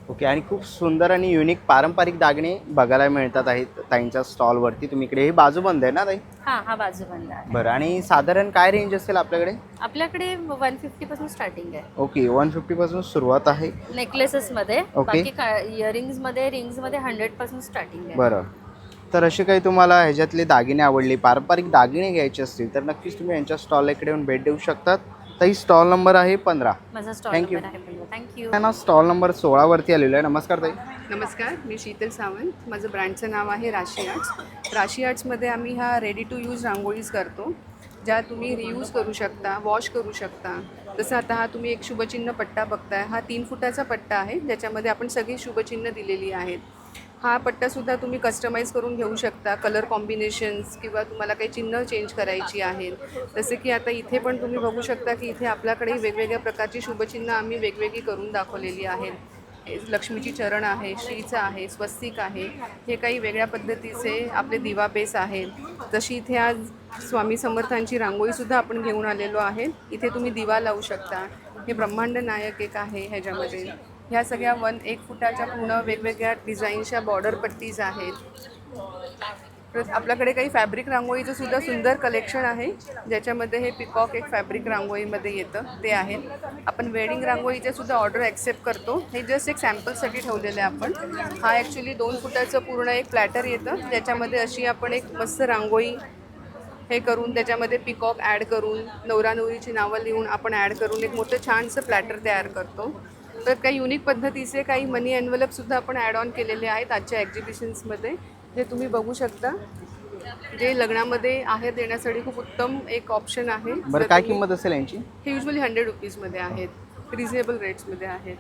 ओके, आणि खूप सुंदर आणि युनिक पारंपरिक दागिने बघायला मिळतात आहेत ताईंच्या स्टॉलवरती. तुम्ही इकडे ही बाजूबंद आहे ना ताई? हां, हा बाजूबंद आहे. बरं, आणि साधारण काय रेंज असेल आपल्याकडे? आपल्याकडे 150 पासून स्टार्टिंग आहे. ओके, 150 पासून सुरुवात आहे नेकलेसेसमध्ये. ओके. बाकी इयरिंग्समध्ये 100 पासून स्टार्टिंग आहे. बरं, तर असे काही तुम्हाला ह्याच्यातले दागिने आवडले, पारंपरिक दागिने घ्यायचे असतील तर नक्कीच तुम्ही यांच्या स्टॉलला इकडे येऊन भेट देऊ शकतात. ताई स्टॉल नंबर आहे 15. माझा स्टॉल थँक्यू. नंबर आहे. थँक्यू. ना स्टॉल नंबर 16 वरती आलेलो आहे. नमस्कार ताई. नमस्कार, मी शीतल सावंत. माझं ब्रँडचं नाव आहे राशी आर्ट्स. राशी आर्ट्समध्ये आम्ही ह्या रेडी टू यूज रांगोळीज करतो, ज्या तुम्ही रियूज करू शकता, वॉश करू शकता. जसं आता हा तुम्ही एक शुभचिन्ह पट्टा बघताय, हा 3 फुटाचा पट्टा आहे ज्याच्यामध्ये आपण सगळी शुभचिन्ह दिलेली आहेत. हा पट्टासुद्धा तुम्ही कस्टमाइज करून घेऊ शकता, कलर कॉम्बिनेशन्स किंवा तुम्हाला काही चिन्ह चेंज करायची आहेत. जसे की आता इथे पण तुम्ही बघू शकता की इथे आपल्याकडे वेगवेगळ्या प्रकारची शुभचिन्ह आम्ही वेगवेगळी करून दाखवलेली आहेत. लक्ष्मीची चरण आहे, श्रीचं आहे, स्वस्तिक आहे. हे काही वेगळ्या पद्धतीचे आपले दिवा बेस आहेत. जशी इथे आज स्वामी समर्थांची रांगोळीसुद्धा आपण घेऊन आलेलो आहे. इथे तुम्ही दिवा लावू शकता. हे ब्रह्मांड नायक एक आहे ह्याच्यामध्ये. ह्या सगळ्या 1 फुटाच्या पूर्ण वेगवेगळ्या डिझाईनच्या बॉर्डर पट्टीज आहेत. तर आपल्याकडे काही फॅब्रिक रांगोळीचं सुद्धा सुंदर कलेक्शन आहे, ज्याच्यामध्ये हे पिकॉक एक फॅब्रिक रांगोळीमध्ये येतं ते आहे. आपण वेडिंग रांगोळीचे सुद्धा ऑर्डर ॲक्सेप्ट करतो. हे जस्ट एक सॅम्पलसाठी ठेवलेलं आहे आपण. हा ॲक्च्युली 2 फुटाचं पूर्ण एक प्लॅटर येतं, ज्याच्यामध्ये अशी आपण एक मस्त रांगोळी हे करून त्याच्यामध्ये पिकॉक ॲड करून नवरा नवरीची नावं लिहून आपण ॲड करून एक मोठं छानसं प्लॅटर तयार करतो. तर काही युनिक पद्धतीचे काही मनी एन्व्हलपसुद्धा आपण ॲड ऑन केलेले आहेत आजच्या एक्झिबिशन्समध्ये, जे तुम्ही बघू शकता. जे लग्नामध्ये आहेर देण्यासाठी खूप उत्तम एक ऑप्शन आहे. बरं, काय किंमत असेल यांची? हे युजली 100 रुपीजमध्ये आहेत, रिझनेबल रेट्समध्ये आहेत.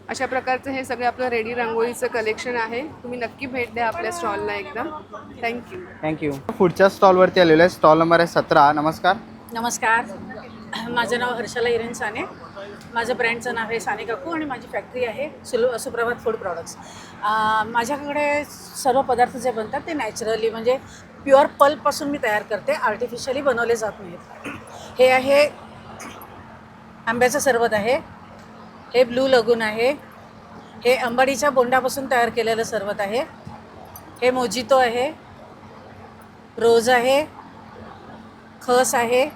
अशा प्रकारचं हे सगळं आपलं रेडी रांगोळीचं कलेक्शन आहे. तुम्ही नक्की भेट द्या आपल्या स्टॉलला एकदा. थँक्यू. पुढच्या स्टॉलवरती आलेलो आहे. स्टॉल नंबर आहे 17. नमस्कार. नमस्कार, माझं नाव हर्षला हिरेन साने. माझं ब्रँडचं नाव आहे साने काकू आणि माझी फॅक्टरी आहे सुप्रभात फूड प्रॉडक्ट्स. माझ्याकडे सर्व पदार्थ जे बनतात ते नॅचरली म्हणजे प्युअर पल्पपासून मी तयार करते, आर्टिफिशियली बनवले जात नाहीत. हे आहे आंब्याचं सरबत आहे, हे ब्लू लगून आहे, हे अंबाडीच्या बोंडापासून तयार केलेलं सरबत आहे, हे मोजितो आहे, रोज आहे, खस आहे,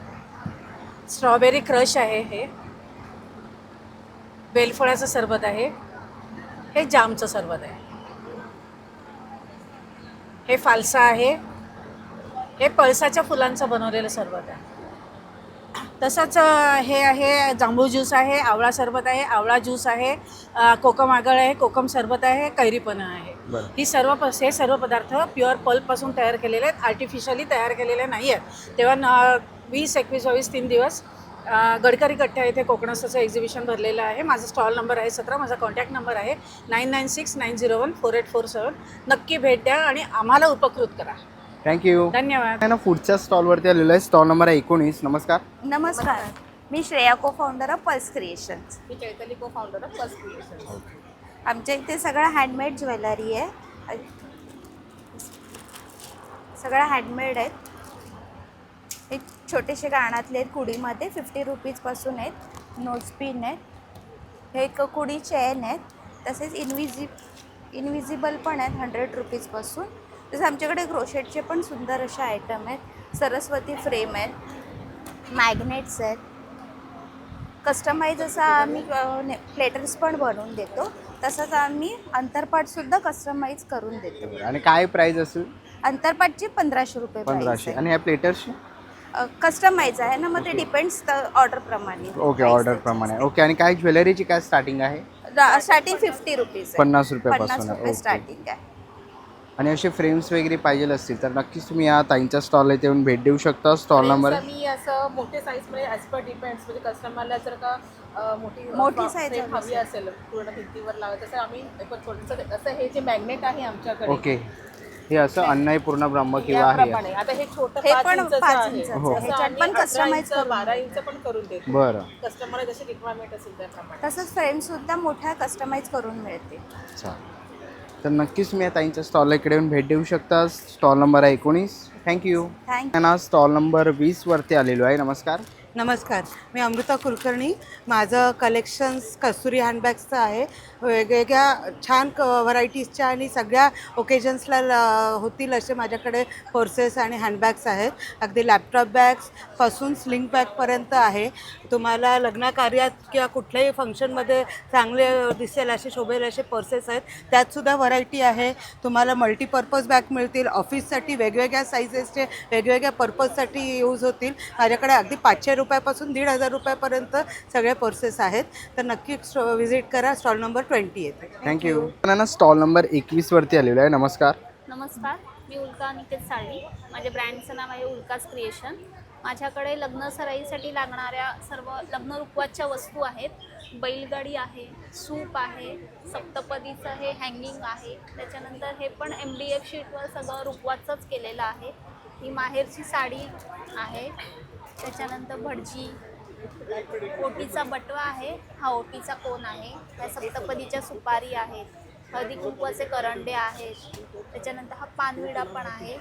स्ट्रॉबेरी क्रश आहे, हे बेलफळाचं सरबत आहे, हे जामचं सरबत आहे, हे फालसा आहे, हे पळसाच्या फुलांचं बनवलेलं सरबत आहे. तसंच हे आहे जांभूळ ज्यूस आहे, आवळा सरबत आहे, आवळा ज्यूस आहे, कोकम आगळ आहे, कोकम सरबत आहे, कैरीपणा आहे. हे सर्व पदार्थ प्युअर पल्पपासून तयार केलेले आहेत, आर्टिफिशियली तयार केलेले नाही आहेत. तेव्हा 20, 21, 22, 3 दिवस गडकरी कट्ट्या इथे कोकणाचं एक्झिबिशन भरलेलं आहे. माझा स्टॉल नंबर आहे 17. माझा कॉन्टॅक्ट नंबर आहे 9969014847. नक्की भेट द्या आणि आम्हाला उपकृत करा. थँक्यू. धन्यवाद. ना पुढच्या स्टॉलवरती आलेलो आहे. स्टॉल नंबर आहे 19. नमस्कार. नमस्कार, मी श्रेया को फाउंडर ऑफ पल्स क्रिएशन्स. मी चैतली को फाउंडर ऑफ पल्स क्रिएशन्स. आमच्या इथे सगळं हँडमेड ज्वेलरी आहे, सगळं हँडमेड आहेत. हे छोटेसे कानातले आहेत कुडीमध्ये, 50 रुपीजपासून आहेत. नोजपिन आहेत, हे एक कुडी चेन आहेत. तसेच इनविजिबल पण आहेत 100 रुपीजपासून. तसं आमच्याकडे क्रोशेटचे पण सुंदर असे आयटम आहेत. सरस्वती फ्रेम आहेत, मॅग्नेट्स आहेत. कस्टमाइज असं आम्ही प्लेटर्स पण बनवून देतो. तसंच आम्ही अंतरपाटसुद्धा कस्टमाइज करून देतो. आणि काय प्राइस असेल? अंतरपाटची 1500 रुपये. 1500. आणि या प्लेटर्सची कस्टमाइज आहे ना, मग ते डिपेंड्स ऑर्डरप्रमाणे. ओके, ऑर्डरप्रमाणे. ओके, आणि काय ज्वेलरीची काय स्टार्टिंग आहे? Starting 50 rupees. 50 रुपयापासून. 50 रुपये स्टार्टिंग आहे. आणि असे फ्रेम्स वगैरे पाहिजे असतील तर नक्कीच तुम्ही या ताईंच्या स्टॉलला इथे येऊन भेट देऊ शकता. स्टॉल नंबर मी असं मोठे साईजमध्ये ॲज पर डिपेंड्स म्हणजे कस्टमरला जर का मोठी size frame हवी असेल पूर्ण भिंतीवर लावायचं तसं आम्ही पण छोटंसं असं हे जे मॅग्नेट आहे आमच्याकडे ओके. हे असं अन्नपूर्ण ब्रह्म किंवा हे याप्रमाणे. आता हे छोटं हे 5 पण इंचचं 5 आहे. इंचचं. हो. ह्याच्यात पण कस्टमाइज 12 इंच पण करून देतो. बरं. कस्टमरला जशी रिक्वायरमेंट असेल त्याप्रमाणे. तसंच फ्रेम सुद्धा मोठ्या कस्टमाइज करून मिळते. चालेल. तर नक्कीच मी या ताईंच्या स्टॉलला इकडे येऊन भेट देऊ शकता. स्टॉल नंबर आहे 19. थँक्यू. ना स्टॉल नंबर 20 वरती आलेलो आहे. नमस्कार. नमस्कार, मी अमृता कुलकर्णी. माझं कलेक्शन्स कस्तुरी हँडबॅग्सचं आहे. वेगवेगळ्या छान व्हरायटीजच्या आणि सगळ्या ओकेजन्सला होतील असे माझ्याकडे पर्सेस आणि हँडबॅग्स आहेत. अगदी लॅपटॉप बॅग्सपासून स्लिंग बॅगपर्यंत आहे. तुम्हाला लग्नकार्यात किंवा कुठल्याही फंक्शनमध्ये चांगले दिसेल असे शोभेल असे पर्सेस आहेत. त्यातसुद्धा व्हरायटी आहे. तुम्हाला मल्टीपर्पज बॅग मिळतील. ऑफिससाठी वेगवेगळ्या साईजेसचे वेगवेगळ्या पर्पजसाठी यूज होतील. माझ्याकडे अगदी 500 रुपयापासून 1,500 रुपयापर्यंत सगळे पर्सेस आहेत. तर नक्की व्हिजिट करा. स्टॉल नंबर 20 येते. थँक्यू. ना स्टॉल नंबर 21 वरती आलेलो आहे. नमस्कार. नमस्कार, मी उल्का अनिकेत साळवी. माझ्या ब्रँडचं नाव आहे उल्कास क्रिएशन. माझ्याकडे लग्न सराईसाठी लागणाऱ्या सर्व लग्न रुखवाच्या वस्तू आहेत. बैलगाडी आहे, सूप आहे, सप्तपदीचं हे हँगिंग आहे. त्याच्यानंतर हे पण MDF शीटवर सगळं रुखवाचंच केलेलं आहे. ही माहेरची साडी आहे. त्याच्यानंतर भटजी, ओटीचा बटवा आहे, हा ओटीचा कोन आहे. ह्या सप्तपदीच्या सुपारी आहेत. हळदी कुंकवाचे करंडे आहेत. त्याच्यानंतर हा पानविडा पण आहे.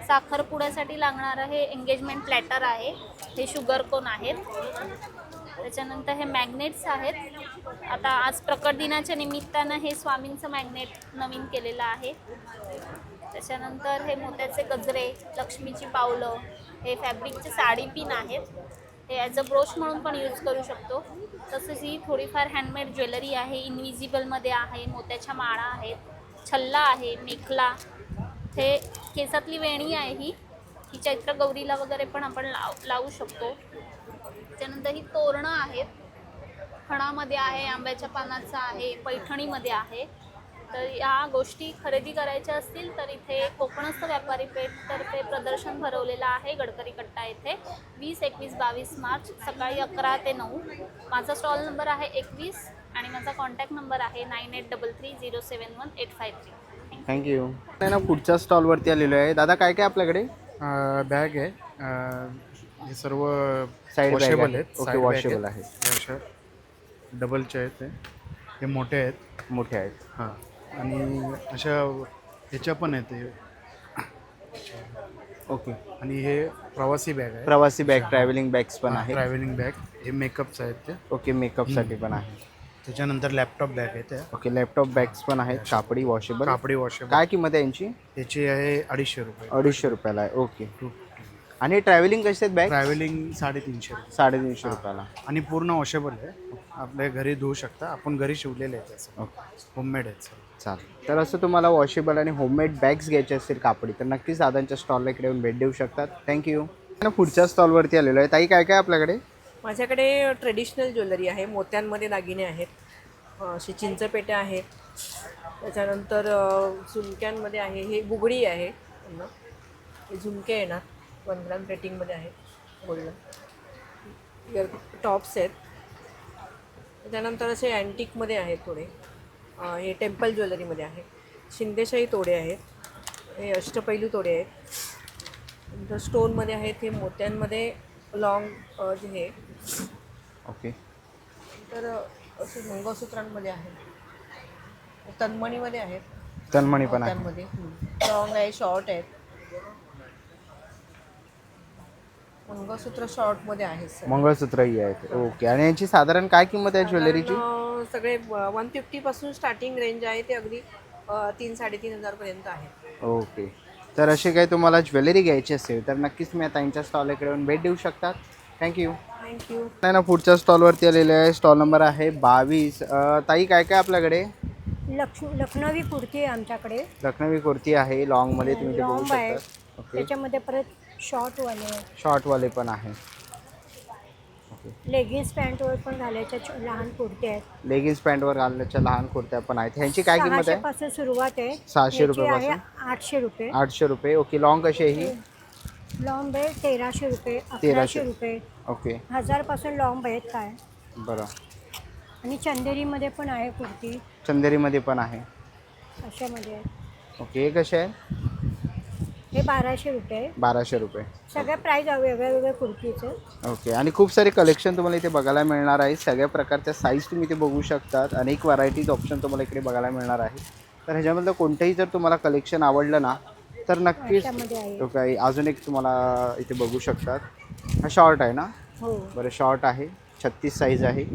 साखरपुड्यासाठी लागणारं हे एंगेजमेंट प्लॅटर आहे. हे शुगर कोन आहेत. त्याच्यानंतर हे मॅग्नेट्स आहेत. आता आज प्रकट दिनाच्या निमित्तानं हे स्वामींचं मॅग्नेट नवीन केलेलं आहे. त्याच्यानंतर हे मोत्याचे गजरे, लक्ष्मीची पावलं, हे फॅब्रिकचे साडी पिन आहेत. हे ॲज अ ब्रोश म्हणून पण यूज करू शकतो. तसंच ही थोडीफार हँडमेड ज्वेलरी आहे. इनविजिबलमध्ये आहे. मोत्याच्या माळा आहेत, छल्ला आहे, मेखला. हे केसातली वेणी आहे. ही चैत्र गौरीला वगैरे पण आपण लावू शकतो. त्यानंतर ही तोरणं आहेत. खणामध्ये आहे, आंब्याच्या पानाचं आहे, पैठणीमध्ये आहे. तर या गोष्टी खरेदी करायच्या असतील तर इथे कोकणस्थ व्यापारी पेठतर्फे प्रदर्शन भरवलेलं आहे गडकरी कट्टा येथे 20, 21, 22 मार्च सकाळी 11 ते 9. माझा स्टॉल नंबर आहे 21 आणि माझा कॉन्टॅक्ट नंबर आहे 9833071853. थँक्यू. ना पुढच्या स्टॉलवरती आलेलो आहे. दादा काय काय आपल्याकडे? बॅग आहे. हे सर्व साईड वॉशेबल आहेत. ओके, वॉशेबल आहेत. अशा डबलचे आहेत. हे मोठे आहेत. मोठे आहेत. हां. आणि अशा ह्याच्या पण आहेत हे. ओके. आणि हे प्रवासी बॅग आहे. प्रवासी बॅग, ट्रॅव्हलिंग बॅग्स पण आहे. ट्रॅव्हलिंग बॅग हे मेकअपचं आहेत ते. ओके, मेकअपसाठी पण आहे. त्याच्यानंतर लॅपटॉप बॅग आहे त्या. ओके, लॅपटॉप बॅग्स पण आहेत. कापडी वॉशेबल. कापडी वॉशेबल. काय किंमत आहे यांची? याची आहे 250 रुपये. 250 रुपयाला आहे. ओके. आणि ट्रॅव्हलिंग कसे आहेत बॅग? ट्रॅव्हलिंग 350 रुपये. 350 रुपयाला. आणि पूर्ण वॉशेबल आहे. आपल्या घरी धुवू शकता. आपण घरी शिवलेले आहेत त्याचं. ओके. होममेड आहेत सर. चालेल. तर असं तुम्हाला वॉशेबल आणि होममेड बॅग्स घ्यायचे असतील कापडी तर नक्कीच दादांच्या स्टॉलला इकडे येऊन भेट देऊ शकतात. थँक्यू. पुढच्या स्टॉलवरती आलेलो आहे. ताई काय काय आपल्याकडे? माझ्याकडे ट्रेडिशनल ज्वेलरी आहे. मोत्यांमध्ये दागिने आहेत. असे चिंचपेट्या आहेत. त्याच्यानंतर झुमक्यांमध्ये आहे. हे बुगडी आहे. हे झुमके येणार 1 ग्राम रेटिंगमध्ये आहे. गोल्डन इयर टॉप्स आहेत. त्याच्यानंतर असे अँटिकमध्ये आहेत थोडे. हे टेम्पल ज्वेलरीमध्ये आहे. शिंदेशाही तोडे आहेत. हे अष्टपैलू तोडे आहेत. नंतर स्टोनमध्ये आहेत. हे मोत्यांमध्ये लॉंग जे हे. ओके. तर असे मंगळसूत्रांमध्ये आहे. तन्मणीमध्ये आहेत. तन्मणी पण आहे. मोत्यांमध्ये लॉंग आहे, शॉर्ट आहेत. मंगळसूत्र शॉर्टमध्ये आहे सर. मंगळसूत्रही आहेत. ओके. आणि यांची साधारण काय किंमत आहे ज्वेलरीची? सगळे 150 पासून स्टार्टिंग रेंज आहे ते अगदी 3-3.5 पर्यंत आहे. ओके. तर असे काही तुम्हाला ज्वेलरी घ्यायची असेल तर नक्कीच तुम्ही आता यांच्या स्टॉल इकडे येऊन भेट देऊ शकतात. थँक्यू. थँक्यू. नाही ना पुढच्या स्टॉलवरती आलेले आहे. स्टॉल नंबर आहे 22. ताई काय काय आपल्याकडे? लखनवी कुर्ती आहे आमच्याकडे. लखनवी कुर्ती आहे. लॉंगमध्ये तुम्ही ते बघू लॉंग आहे. शकता. ओके. त्याच्यामध्ये परत शॉर्टवाले शॉर्टवाले पण आहे. ओके. लेगिन्स पॅन्टवर पण घालायच्या लहान कुर्ते आहेत. लेगिन्स पॅन्टवर घालण्याच्या लहान कुर्त्या पण आहेत. ह्यांची काय किंमत 600 आहे? पासून सुरुवात आहे. 600 याची रुपयापासून? आहे 800 रुपये. 800 रुपये. ओके. लॉंग कशी आहे ही? लॉंग आहे 1300 रुपये, 1300 1100 रुपये, ओके. 1000 पासून लॉंग आहेत काय. बरं. आणि चंदेरीमध्ये पण आहे कुर्ती, चंदेरीमध्ये पण आहे. अशामध्ये आहे. ओके. हे कसे आहे? हे 1200 रुपये. 1200 रुपये. सगळ्या प्राईज वेगळ्या वेगळ्या कुर्तीचे. ओके. आणि खूप सारे कलेक्शन तुम्हाला इथे बघायला मिळणार आहे. सगळ्या प्रकारच्या साईज तुम्ही इथे बघू शकतात. अनेक व्हरायटीज ऑप्शन तुम्हाला इकडे बघायला मिळणार आहे. तर ह्याच्यामधलं कोणतंही जर तुम्हाला कलेक्शन आवडलं ना तर नक्कीच अशामध्ये आहे. तो काही अजून एक तुम्हाला इथे बघू शकतात. हा शॉर्ट आहे ना? हो. बरं. शॉर्ट आहे, 36 साईज आहे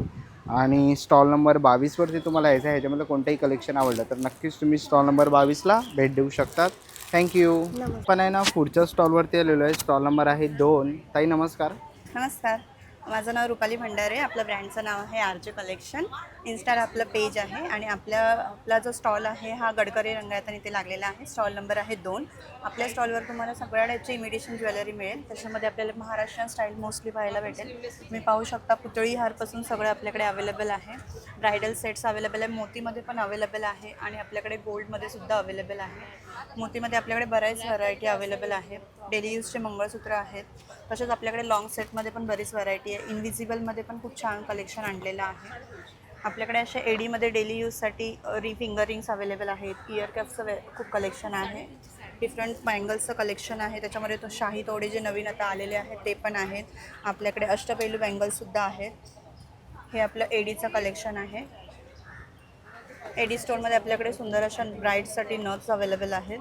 आणि स्टॉल नंबर 22वरती तुम्हाला यायचं आहे. ह्याच्यामधलं कोणतंही कलेक्शन आवडलं तर नक्कीच तुम्ही स्टॉल नंबर 22ला भेट देऊ शकतात. थँक्यू. पण आहे ना पुढच्या स्टॉलवरती आलेलो आहे. स्टॉल नंबर आहे 2. ताई नमस्कार. नमस्कार, माझं नाव रुपाली भंडारे. आपलं ब्रँडचं नाव आहे आरजे कलेक्शन. इन्स्टाला आपलं पेज आहे आणि आपला जो स्टॉल आहे हा गडकरी रंगायत आणि ते लागलेला आहे. स्टॉल नंबर आहे 2. आपल्या स्टॉलवर तुम्हाला सगळ्या टाईपची इमिटेशन ज्वेलरी मिळेल. त्याच्यामध्ये आपल्याला महाराष्ट्रीयन स्टाईल मोस्टली पाहायला भेटेल. तुम्ही पाहू शकता पुतळी हारपासून सगळं आपल्याकडे अवेलेबल आहे. ब्रायडल सेट्स अवेलेबल आहे. मोतीमध्ये पण अवेलेबल आहे आणि आपल्याकडे गोल्डमध्ये सुद्धा अवेलेबल आहे. मोतीमध्ये आपल्याकडे बऱ्याच व्हरायटी अवेलेबल आहे. डेली यूजचे मंगळसूत्र आहेत. तसेच आपल्याकडे लॉंग सेटमध्ये पण बरीच व्हरायटी आहे. इनविजिबलमध्ये पण खूप छान कलेक्शन आणलेलं आहे. आपल्याकडे अशा एडीमध्ये डेली यूजसाठी फिंगरिंग्स अवेलेबल आहेत. इयर कॅप्सचं खूप कलेक्शन आहे. डिफरंट बँगल्सचं कलेक्शन आहे. त्याच्यामध्ये तो शाही तोडे जे नवीन आता आलेले आहेत ते पण आहेत. आपल्याकडे अष्टपैलू बँगल्ससुद्धा आहेत. हे आपलं एडीचं कलेक्शन आहे. एडी स्टोरमध्ये आपल्याकडे सुंदर अशा ब्राईडसाठी नथ्स अवेलेबल आहेत.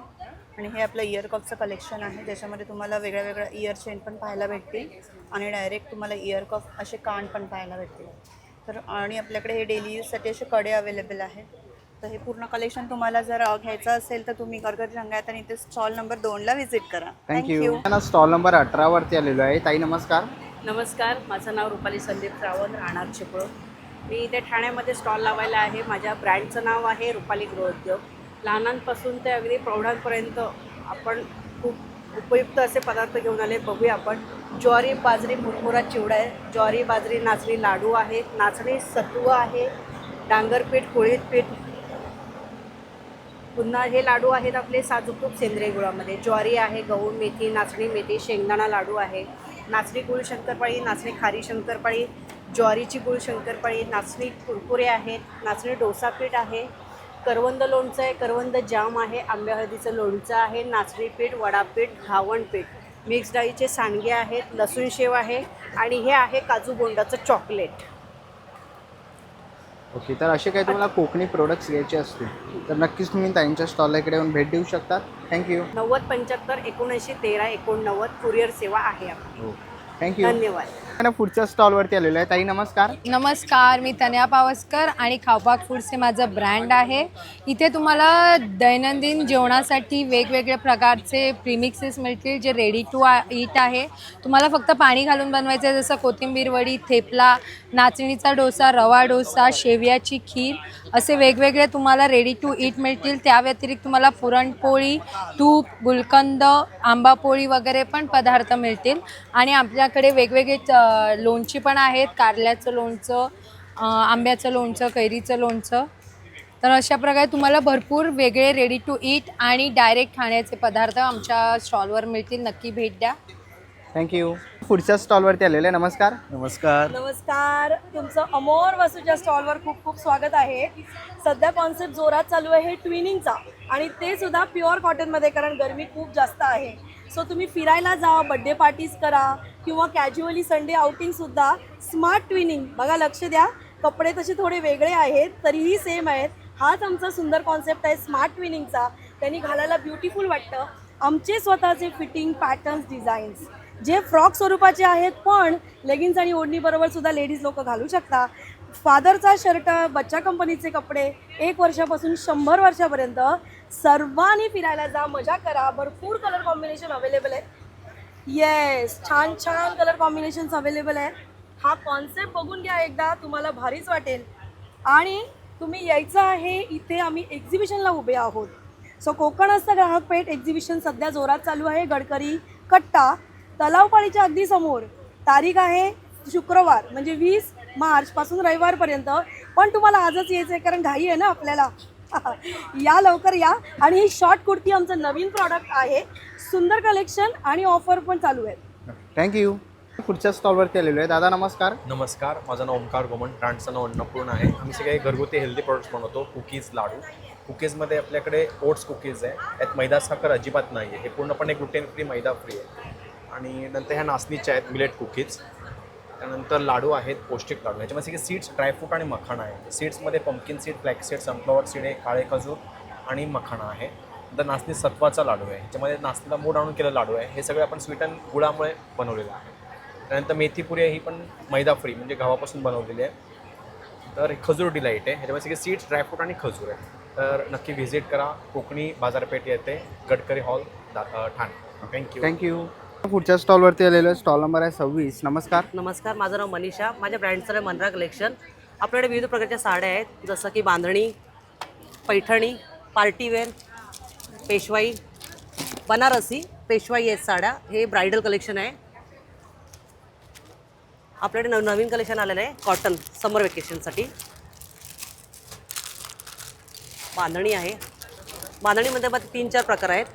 आणि हे आपलं इयर कपचं कलेक्शन आहे. ज्याच्यामध्ये तुम्हाला वेगळ्या वेगळ्या इयर चेन पण पाहायला भेटतील आणि डायरेक्ट तुम्हाला इयर कप असे कान पण पाहायला भेटतील. तर आणि आपल्याकडे हे डेली यूजसाठी असे कडे अवेलेबल आहेत. तर हे पूर्ण कलेक्शन तुम्हाला जर घ्यायचं असेल तर तुम्ही गडकरी रंगायत आणि इथे स्टॉल नंबर 2ला व्हिजिट करा. थँक्यू. स्टॉल नंबर 18वरती आलेलो आहे. ताई नमस्कार. नमस्कार, माझं नाव रुपाली संदीप रावण, राहणार चिपळूण. मी इथे ठाण्यामध्ये स्टॉल लावायला आहे. माझ्या ब्रँडचं नाव आहे रुपाली गृहोद्योग. लहानांपासून ते अगदी प्रौढांपर्यंत आपण खूप उपयुक्त असे पदार्थ घेऊन आले. बघूया आपण. ज्वारी बाजरी मुरमुरा चिवडा आहे. ज्वारी बाजरी नाचणी लाडू आहेत. नाचणी सत्व आहे. डांगरपीठ कुळीत पीठ. पुन्हा हे लाडू आहेत आपले साजूक तूप सेंद्रिय गुळामध्ये. ज्वारी आहे, गहू मेथी, नाचणी मेथी, शेंगदाणा लाडू आहे. नाचणी गुळ शंकरपाळी, नाचणी खारी शंकरपाळी, ज्वारीची गुळ शंकरपाळी, नाचणी कुरकुरे आहेत. नाचणी डोसा पीठ आहे. करवंद लोणचं आहे. करवंद जाम आहे. आंबे हळदीचं लोणचं आहे. नाचणी पीठ, वडापीठ, घावण पीठ, मिक्स डाळीचे सांडगे आहेत. लसूण शेव आहे आणि हे आहे काजू बोंडाचं चॉकलेट. ओके. तर असे काही तुम्हाला कोकणी प्रोडक्ट्स घ्यायचे असतील तर नक्कीच तुम्ही त्यांच्या स्टॉलला इकडे येऊन भेट देऊ शकतात. थँक्यू. 9075 79 13 89 कुरिअर सेवा आहे आपली. हो. थँक्यू. धन्यवाद. पुढच्या स्टॉलवरती आलेलो आहे. ताई नमस्कार. नमस्कार, मी तन्या पावसकर आणि खावपाक फूड्स हे माझं ब्रँड आहे. इथे तुम्हाला दैनंदिन जेवणासाठी वेगवेगळ्या प्रकारचे प्रीमिक्सेस मिळतील जे रेडी टू ईट आहे. तुम्हाला फक्त पाणी घालून बनवायचं आहे, जसं कोथिंबीर वडी, थेपला, नाचणीचा डोसा, रवा डोसा, शेवयाची खीर असे वेगवेगळे तुम्हाला रेडी टू ईट मिळतील. त्या व्यतिरिक्त तुम्हाला पुरणपोळी, तूप, गुलकंद, आंबापोळी वगैरे पण पदार्थ मिळतील. आणि आपल्याकडे वेगवेगळे लोणची पण आहेत. कारल्याचं लोणचं, आंब्याचं लोणचं, कैरीचं लोणचं. तर अशा प्रकारे तुम्हाला भरपूर वेगळे रेडी टू ईट आणि डायरेक्ट खाण्याचे पदार्थ आमच्या स्टॉलवर मिळतील. नक्की भेट द्या. थँक्यू. पुढच्या स्टॉलवरती आलेले. नमस्कार. नमस्कार. नमस्कार, तुमचं अमोर वस्तूच्या स्टॉलवर खूप खूप स्वागत आहे. सध्या कॉन्सेप्ट जोरात चालू आहे ट्विनिंगचा आणि ते सुद्धा प्युअर कॉटनमध्ये, कारण गरमी खूप जास्त आहे. सो तुम्ही फिरायला जा, बड्डे पार्टीज करा किंवा कॅज्युअली संडे आउटिंगसुद्धा स्मार्ट ट्विनिंग. बघा, लक्ष द्या, कपडे तसे थोडे वेगळे आहेत तरीही सेम आहेत. हाच आमचा सुंदर कॉन्सेप्ट आहे स्मार्ट ट्विनिंगचा. त्यांनी घालायला ब्युटिफुल वाटतं. आमचे स्वतःचे फिटिंग, पॅटर्न्स, डिझाईन्स जे फ्रॉक स्वरूपाचे आहेत, पण लेगिन्स आणि ओढणीबरोबर सुद्धा लेडीज लोक घालू शकता. फादरचा शर्ट, बच्चा कंपनीचे कपडे 1 वर्षापासून 100 वर्षापर्यंत सर्वांनी फिरायला जा, मजा करा. भरपूर कलर कॉम्बिनेशन अवेलेबल आहेत. येस, छान छान कलर कॉम्बिनेशन्स अवेलेबल आहेत. हा कॉन्सेप्ट बघून घ्या एकदा, तुम्हाला भारीच वाटेल. आणि तुम्ही यायचं आहे, इथे आम्ही एक्झिबिशनला उभे आहोत. सो कोकणस्थ ग्राहक पेठ एक्झिबिशन सध्या जोरात चालू आहे. गडकरी कट्टा तलावपाळीच्या अगदी समोर. तारीख आहे शुक्रवार म्हणजे 20 मार्चपासून रविवारपर्यंत. पण तुम्हाला आजच यायचं आहे कारण घाई आहे ना आपल्याला. या लवकर या. आणि ही शॉर्ट कुर्ती आमचं नवीन प्रॉडक्ट आहे. सुंदर कलेक्शन आणि ऑफर पण चालू आहेत. थँक्यू. पुढच्या स्टॉलवरती आलेलो आहे. दादा नमस्कार. नमस्कार, माझं नाव ओमकार गोमन, ब्रँडचं नाव अन्नपूर्ण आहे. आम्ही सगळे घरगुती हेल्दी प्रोडक्ट्स बनवतो. कुकीज, लाडू. कुकीजमध्ये आपल्याकडे ओट्स कुकीज आहे, यात मैदा साखर अजिबात नाही आहे, हे पूर्णपणे ग्लुटेन फ्री, मैदा फ्री आहे. आणि नंतर ह्या नाचणीच्या आहेत मिलेट कुकीज. त्यानंतर लाडू आहेत पौष्टिक लाडू, ह्याच्यामध्ये सगळे सीड्स, ड्रायफ्रूट आणि मखाणा आहे. सीड्समध्ये pumpkin seed, flax seed, sunflower seed आहे, काळे खजूर आणि मखाणा आहे. नंतर नाचणी सत्वाचा लाडू आहे, ह्याच्यामध्ये नाचणीला मूड आणून केलेला लाडू आहे. हे सगळे आपण स्वीटन गुळामुळे बनवलेलं आहे. त्यानंतर मेथीपुरी आहे, ही पण मैदा फ्री म्हणजे गव्हापासून बनवलेली आहे. तर खजूर डिलाईट आहे, ह्याच्यामध्ये सगळे सीड्स, ड्रायफ्रूट आणि खजूर आहे. तर नक्की व्हिजिट करा. कोकणी बाजारपेठ येते, गडकरी हॉल, ठाणे. थँक्यू. पुढच्या स्टॉलवरती आलेलो आहे. स्टॉल नंबर आहे 26. नमस्कार. नमस्कार, माझं नाव मनीषा. माझ्या ब्रँडचं आहे मनरा कलेक्शन. आपल्याकडे विविध प्रकारच्या साड्या आहेत, जसं की बांधणी, पैठणी, पार्टीवेअर, पेशवाई, बनारसी, पेशवाई आहेत साड्या. हे ब्रायडल कलेक्शन आहे. आपल्याकडे नवीन कलेक्शन आलेलं आहे कॉटन समर वेकेशनसाठी. बांधणी आहे. बांधणीमध्ये मग 3-4 प्रकार आहेत.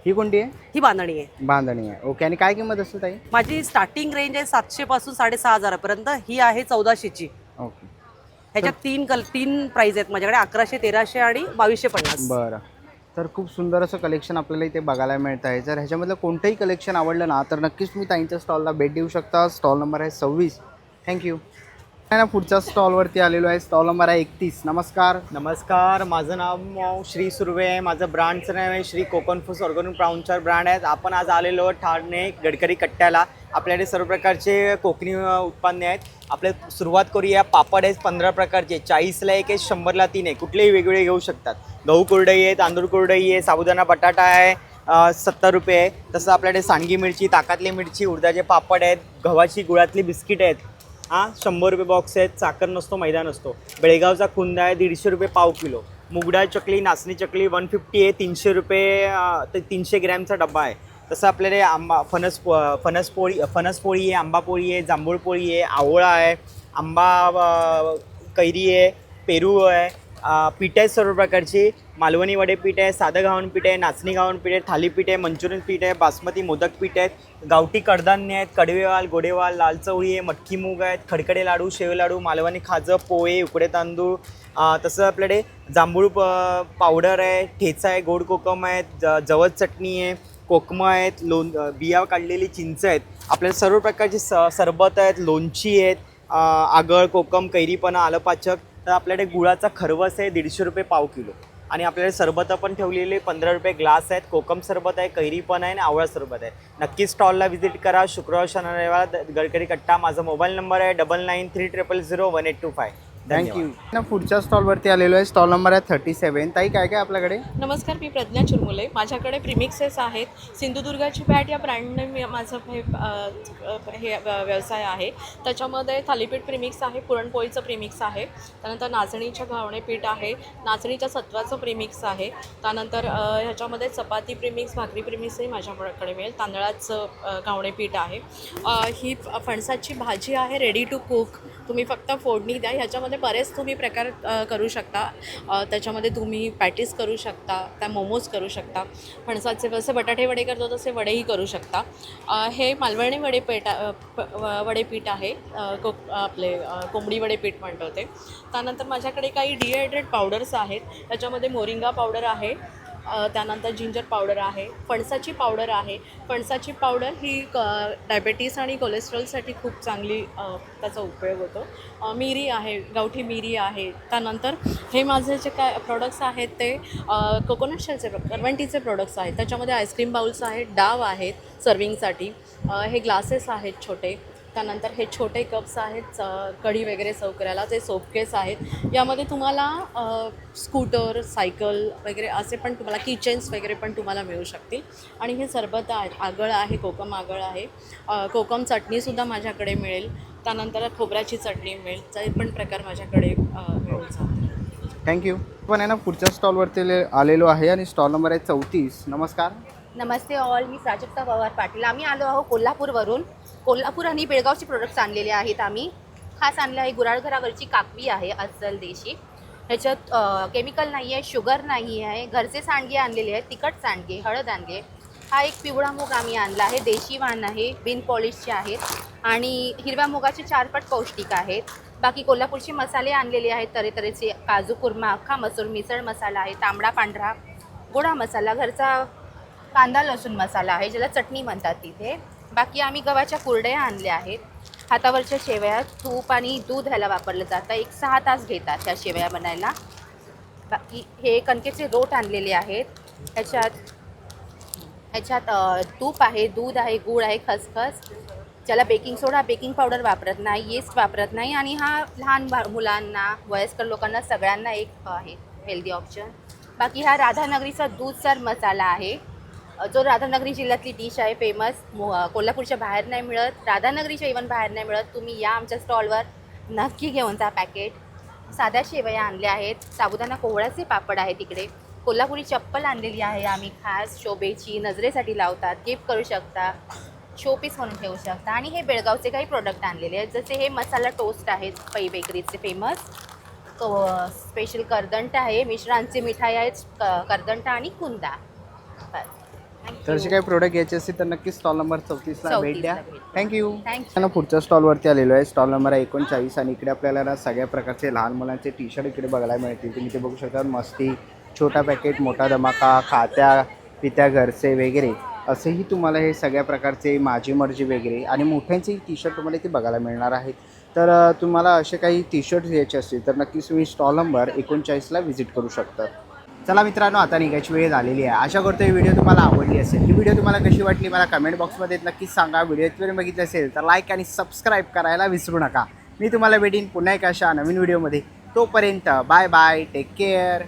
ही कोणती आहे? ही बांधणी आहे. बांधणी आहे. ओके. आणि काय किंमत असते ताई? माझी स्टार्टिंग रेंज आहे 700 पासून 6,500 पर्यंत. ही आहे 1400ची. ओके. ह्याच्यात 3 प्राइस आहेत माझ्याकडे, 1100, 1300 आणि 2250. बरं. तर खूप सुंदर असं कलेक्शन आपल्याला इथे बघायला मिळतं आहे. जर ह्याच्यामधलं कोणतंही कलेक्शन आवडलं ना तर नक्कीच तुम्ही ताईंच्या स्टॉलला भेट देऊ शकता. स्टॉल नंबर आहे 26. थँक्यू. ना पुढच्या स्टॉलवरती आलेलो आहे. स्टॉल नंबर आहे 31. नमस्कार. नमस्कार, माझं नाव श्री सुर्वे आहे. माझं ब्रँडचं नाव आहे श्री कोकण फूड्स ऑर्गॅनिक ब्राऊनचार ब्रँड आहेत. आपण आज आलेलो ठाणे गडकरी कट्ट्याला. आपल्याकडे सर्व प्रकारचे कोकणी उत्पादने आहेत. आपल्या सुरुवात करूया. पापड आहेत 15 प्रकारचे, 40ला एक आहे, 100ला 3 आहे. कुठलेही वेगवेगळे घेऊ शकतात. गहू कुरडई आहे, तांदूळ कुरडई आहे, साबुदाणा बटाटा आहे, 70 रुपये आहे. तसं आपल्याकडे सांडगी मिरची, ताकातली मिरची, उडदाचे पापड आहेत, गव्हाची गुळातली बिस्किट आहेत. 100 रुपये बॉक्स आहेत. साखर नसतो, मैदा नसतो. बेळगावचा खुंदा आहे 150 रुपये पाव किलो. मुगडाळ चकली, नाचणी चकली 150 आहे, 300 रुपये 300 ग्रॅमचा डब्बा आहे. तसं आपल्याकडे फणसपोळी आहे, आंबापोळी आहे, जांभूळ पोळी आहे, आवळा आहे, आंबा कैरी आहे, पेरू आहे. पीठ आहेत सर्व प्रकारची. मालवणी वडे पीठ आहे, साधं गावण पीठ आहे, नाचणी गावण पीठ आहे, थालीपीठ आहे, मंचुरियन पीठ आहे, बासमती मोदक पीठ आहेत, गावठी कडधान्य आहेत, कडवेवाल, गोडेवाल, लाल चवळी आहे, मटकी मूग आहेत, खडखडे लाडू, शेव लाडू, मालवणी खाजं, पोहे, उकडे तांदूळ. तसं आपल्याकडे जांभूळ पावडर आहे, ठेचा आहे, गोड कोकम आहेत, जवस चटणी आहे, कोकमं आहेत, बिया काढलेली चिंच आहेत. आपल्याला सर्व प्रकारची सरबत आहेत, लोणची आहेत, आगळ, कोकम, कैरीपणा, आलं पाचक. तर आपल्याकडे गुळाचा खरवस आहे 150 रुपये पाव किलो. आणि आपल्याकडे सरबतं पण ठेवलेले 15 रुपये ग्लास आहेत. कोकम सरबत आहे, कैरी पण आहे आणि आवळा सरबत आहे. नक्की स्टॉलला व्हिजिट करा. शुक्रवार शनिवार गडकरी कट्टा. माझा मोबाईल नंबर आहे 9930001825. थँक्यू. ना पुढच्या स्टॉलवरती आलेलो आहे. स्टॉल नंबर आहे 37. ताई काय काय आपल्याकडे? नमस्कार, मी प्रज्ञा चुरमुले. माझ्याकडे प्रीमिक्सेस आहेत. सिंधुदुर्गाची पॅट या ब्रँडने माझं हे व्यवसाय आहे. त्याच्यामध्ये थालीपीठ प्रीमिक्स आहे, पुरणपोळीचं प्रीमिक्स आहे, त्यानंतर नाचणीच्या घावणे पीठ आहे, नाचणीच्या सत्वाचं प्रीमिक्स आहे, त्यानंतर ह्याच्यामध्ये चपाती प्रीमिक्स, भाकरी प्रीमिक्सही माझ्याकडे मिळेल, तांदळाचं घावणे पीठ आहे. ही फणसाची भाजी आहे, रेडी टू कुक. तुम्ही फक्त फोडणी द्या. ह्याच्यामध्ये बरेच तुम्ही प्रकार करू शकता. त्याच्यामध्ये तुम्ही पॅटीस करू शकता, त्या मोमोज करू शकता, फणसाचे जसे बटाटे वडे करतो तसे वडेही करू शकता. हे मालवणी वडेपीठ आहे, आपले कोंबडी वडेपीठ म्हणतो ते. त्यानंतर माझ्याकडे काही डिहायड्रेट पावडर्स आहेत. त्याच्यामध्ये मोरिंगा पावडर आहे, त्यानंतर जिंजर पावडर आहे, फणसाची पावडर आहे. फणसाची पावडर ही डायबेटीस आणि कोलेस्ट्रॉलसाठी खूप चांगली त्याचा उपयोग होतो. मिरी आहे, गावठी मिरी आहे. त्यानंतर हे माझे जे काय प्रोडक्ट्स आहेत ते कोकोनट शेलचे करवंटीचे प्रोडक्ट्स आहेत. त्याच्यामध्ये आईस्क्रीम बाउल्स आहेत, डाव आहेत सर्विंगसाठी, हे ग्लासेस आहेत छोटे. त्यानंतर हे छोटे कप्स आहेत कढी वगैरे सर्व करायला, ते सोपकेस आहेत. यामध्ये तुम्हाला स्कूटर, सायकल वगैरे असे पण तुम्हाला किचन्स वगैरे पण तुम्हाला मिळू शकतील. आणि हे सरबत आहेत, आगळ आहे, कोकम आगळ आहे, कोकम चटणीसुद्धा माझ्याकडे मिळेल. त्यानंतर खोबऱ्याची चटणी मिळेल. ते पण प्रकार माझ्याकडे मिळून जातील. थँक्यू. पण आहे ना पुढच्या स्टॉलवरती आलेलो आहे आणि स्टॉल नंबर आहे 34. नमस्कार. नमस्ते ऑल, मी प्राजक्ता पवार पाटील. आम्ही आलो आहोत कोल्हापूरवरून. कोल्हापूर आणि बेळगावचे प्रोडक्ट्स आणलेले आहेत आम्ही. खास आणलं आहे गुराळघरावरची काकवी आहे अस्सल देशी. ह्याच्यात केमिकल नाही आहे, शुगर नाही आहे. घरचे सांडगे आणलेले आहेत, तिखट सांडगे, हळद आणले. हा एक पिवळा मूग आम्ही आणला आहे, देशी वाण आहे, बिन पॉलिशचे आहेत आणि हिरव्या मुगाचे 4 पट पौष्टिक आहेत. बाकी कोल्हापूरचे मसाले आणलेले आहेत तऱ्हेतऱ्हेचे. काजू कुर्मा, अख्खा मसूर, मिसळ मसाला आहे, तांबडा पांढरा गोडा मसाला, घरचा कांदा लसूण मसाला आहे ज्याला चटणी म्हणतात तिथे. बाकी आम्ही गव्हाच्या कुरड्या आणल्या आहेत. हातावरच्या शेवया, तूप आणि दूध ह्याला वापरलं जातं. 6 तास घेतात ह्या शेवया बनायला. बाकी हे कणकेचे रोट आणलेले आहेत. ह्याच्यात तूप आहे, दूध आहे, गूळ आहे, खसखस, ज्याला बेकिंग सोडा, बेकिंग पावडर वापरत नाही, येस्ट वापरत नाही आणि हा लहान मुलांना, वयस्कर लोकांना सगळ्यांना एक आहे हेल्दी ऑप्शन. बाकी हा राधानगरीचा दूधसर मसाला आहे जो राधानगरी जिल्ह्यातली डिश आहे, फेमस. कोल्हापूरच्या बाहेर नाही मिळत, राधानगरीच्या इवन बाहेर नाही मिळत. तुम्ही या आमच्या स्टॉलवर, नक्की घेऊन जा पॅकेट. साध्या शेवया आणल्या आहेत. साबुदाणा कोवळ्याचे पापड आहे तिकडे. कोल्हापुरी चप्पल आणलेली आहे आम्ही खास शोभेची, नजरेसाठी लावतात, गिफ्ट करू शकता, शोपीस म्हणून ठेवू शकता. आणि हे बेळगावचे काही प्रोडक्ट आणलेले आहेत जसे हे मसाला टोस्ट आहेत पै बेकरीचे फेमस. स्पेशल करदंट आहे, मिश्रांची मिठाई आहेत, करदंट आणि कुंदा. तर असे काही प्रोडक्ट घ्यायचे असतील तर नक्की स्टॉल नंबर 34ला भेट द्या. थँक्यू. थँक्यू. पुढच्या स्टॉलवरती आलेलो आहे. स्टॉल नंबर 39 आणि इकडे आपल्याला ना सगळ्या प्रकारचे लहान मुलांचे टी शर्ट इकडे बघायला मिळतील. तुम्ही ते बघू शकता. मस्ती, छोटा पॅकेट, मोठा धमाका, खात्या पित्या घरचे वगैरे असेही तुम्हाला हे सगळ्या प्रकारचे माझी मर्जी वगैरे आणि मोठ्यांचे टी शर्ट तुम्हाला इथे बघायला मिळणार आहेत. तर तुम्हाला असे काही टी शर्ट घ्यायचे असतील तर नक्कीच तुम्ही स्टॉल नंबर 39ला व्हिजिट करू शकता. चला मित्रांनो, आता निघायची वेळ झालेली आहे. आशा करतो ही व्हिडिओ तुम्हाला आवडली असेल. ही व्हिडिओ तुम्हाला कशी वाटली मला कमेंट बॉक्समध्ये नक्कीच सांगा. व्हिडिओ इथपर्यंत बघितलं असेल तर लाईक आणि सबस्क्राईब करायला विसरू नका. मी तुम्हाला भेटीन पुन्हा एका अशा नवीन व्हिडिओमध्ये. तोपर्यंत बाय बाय, टेक केअर.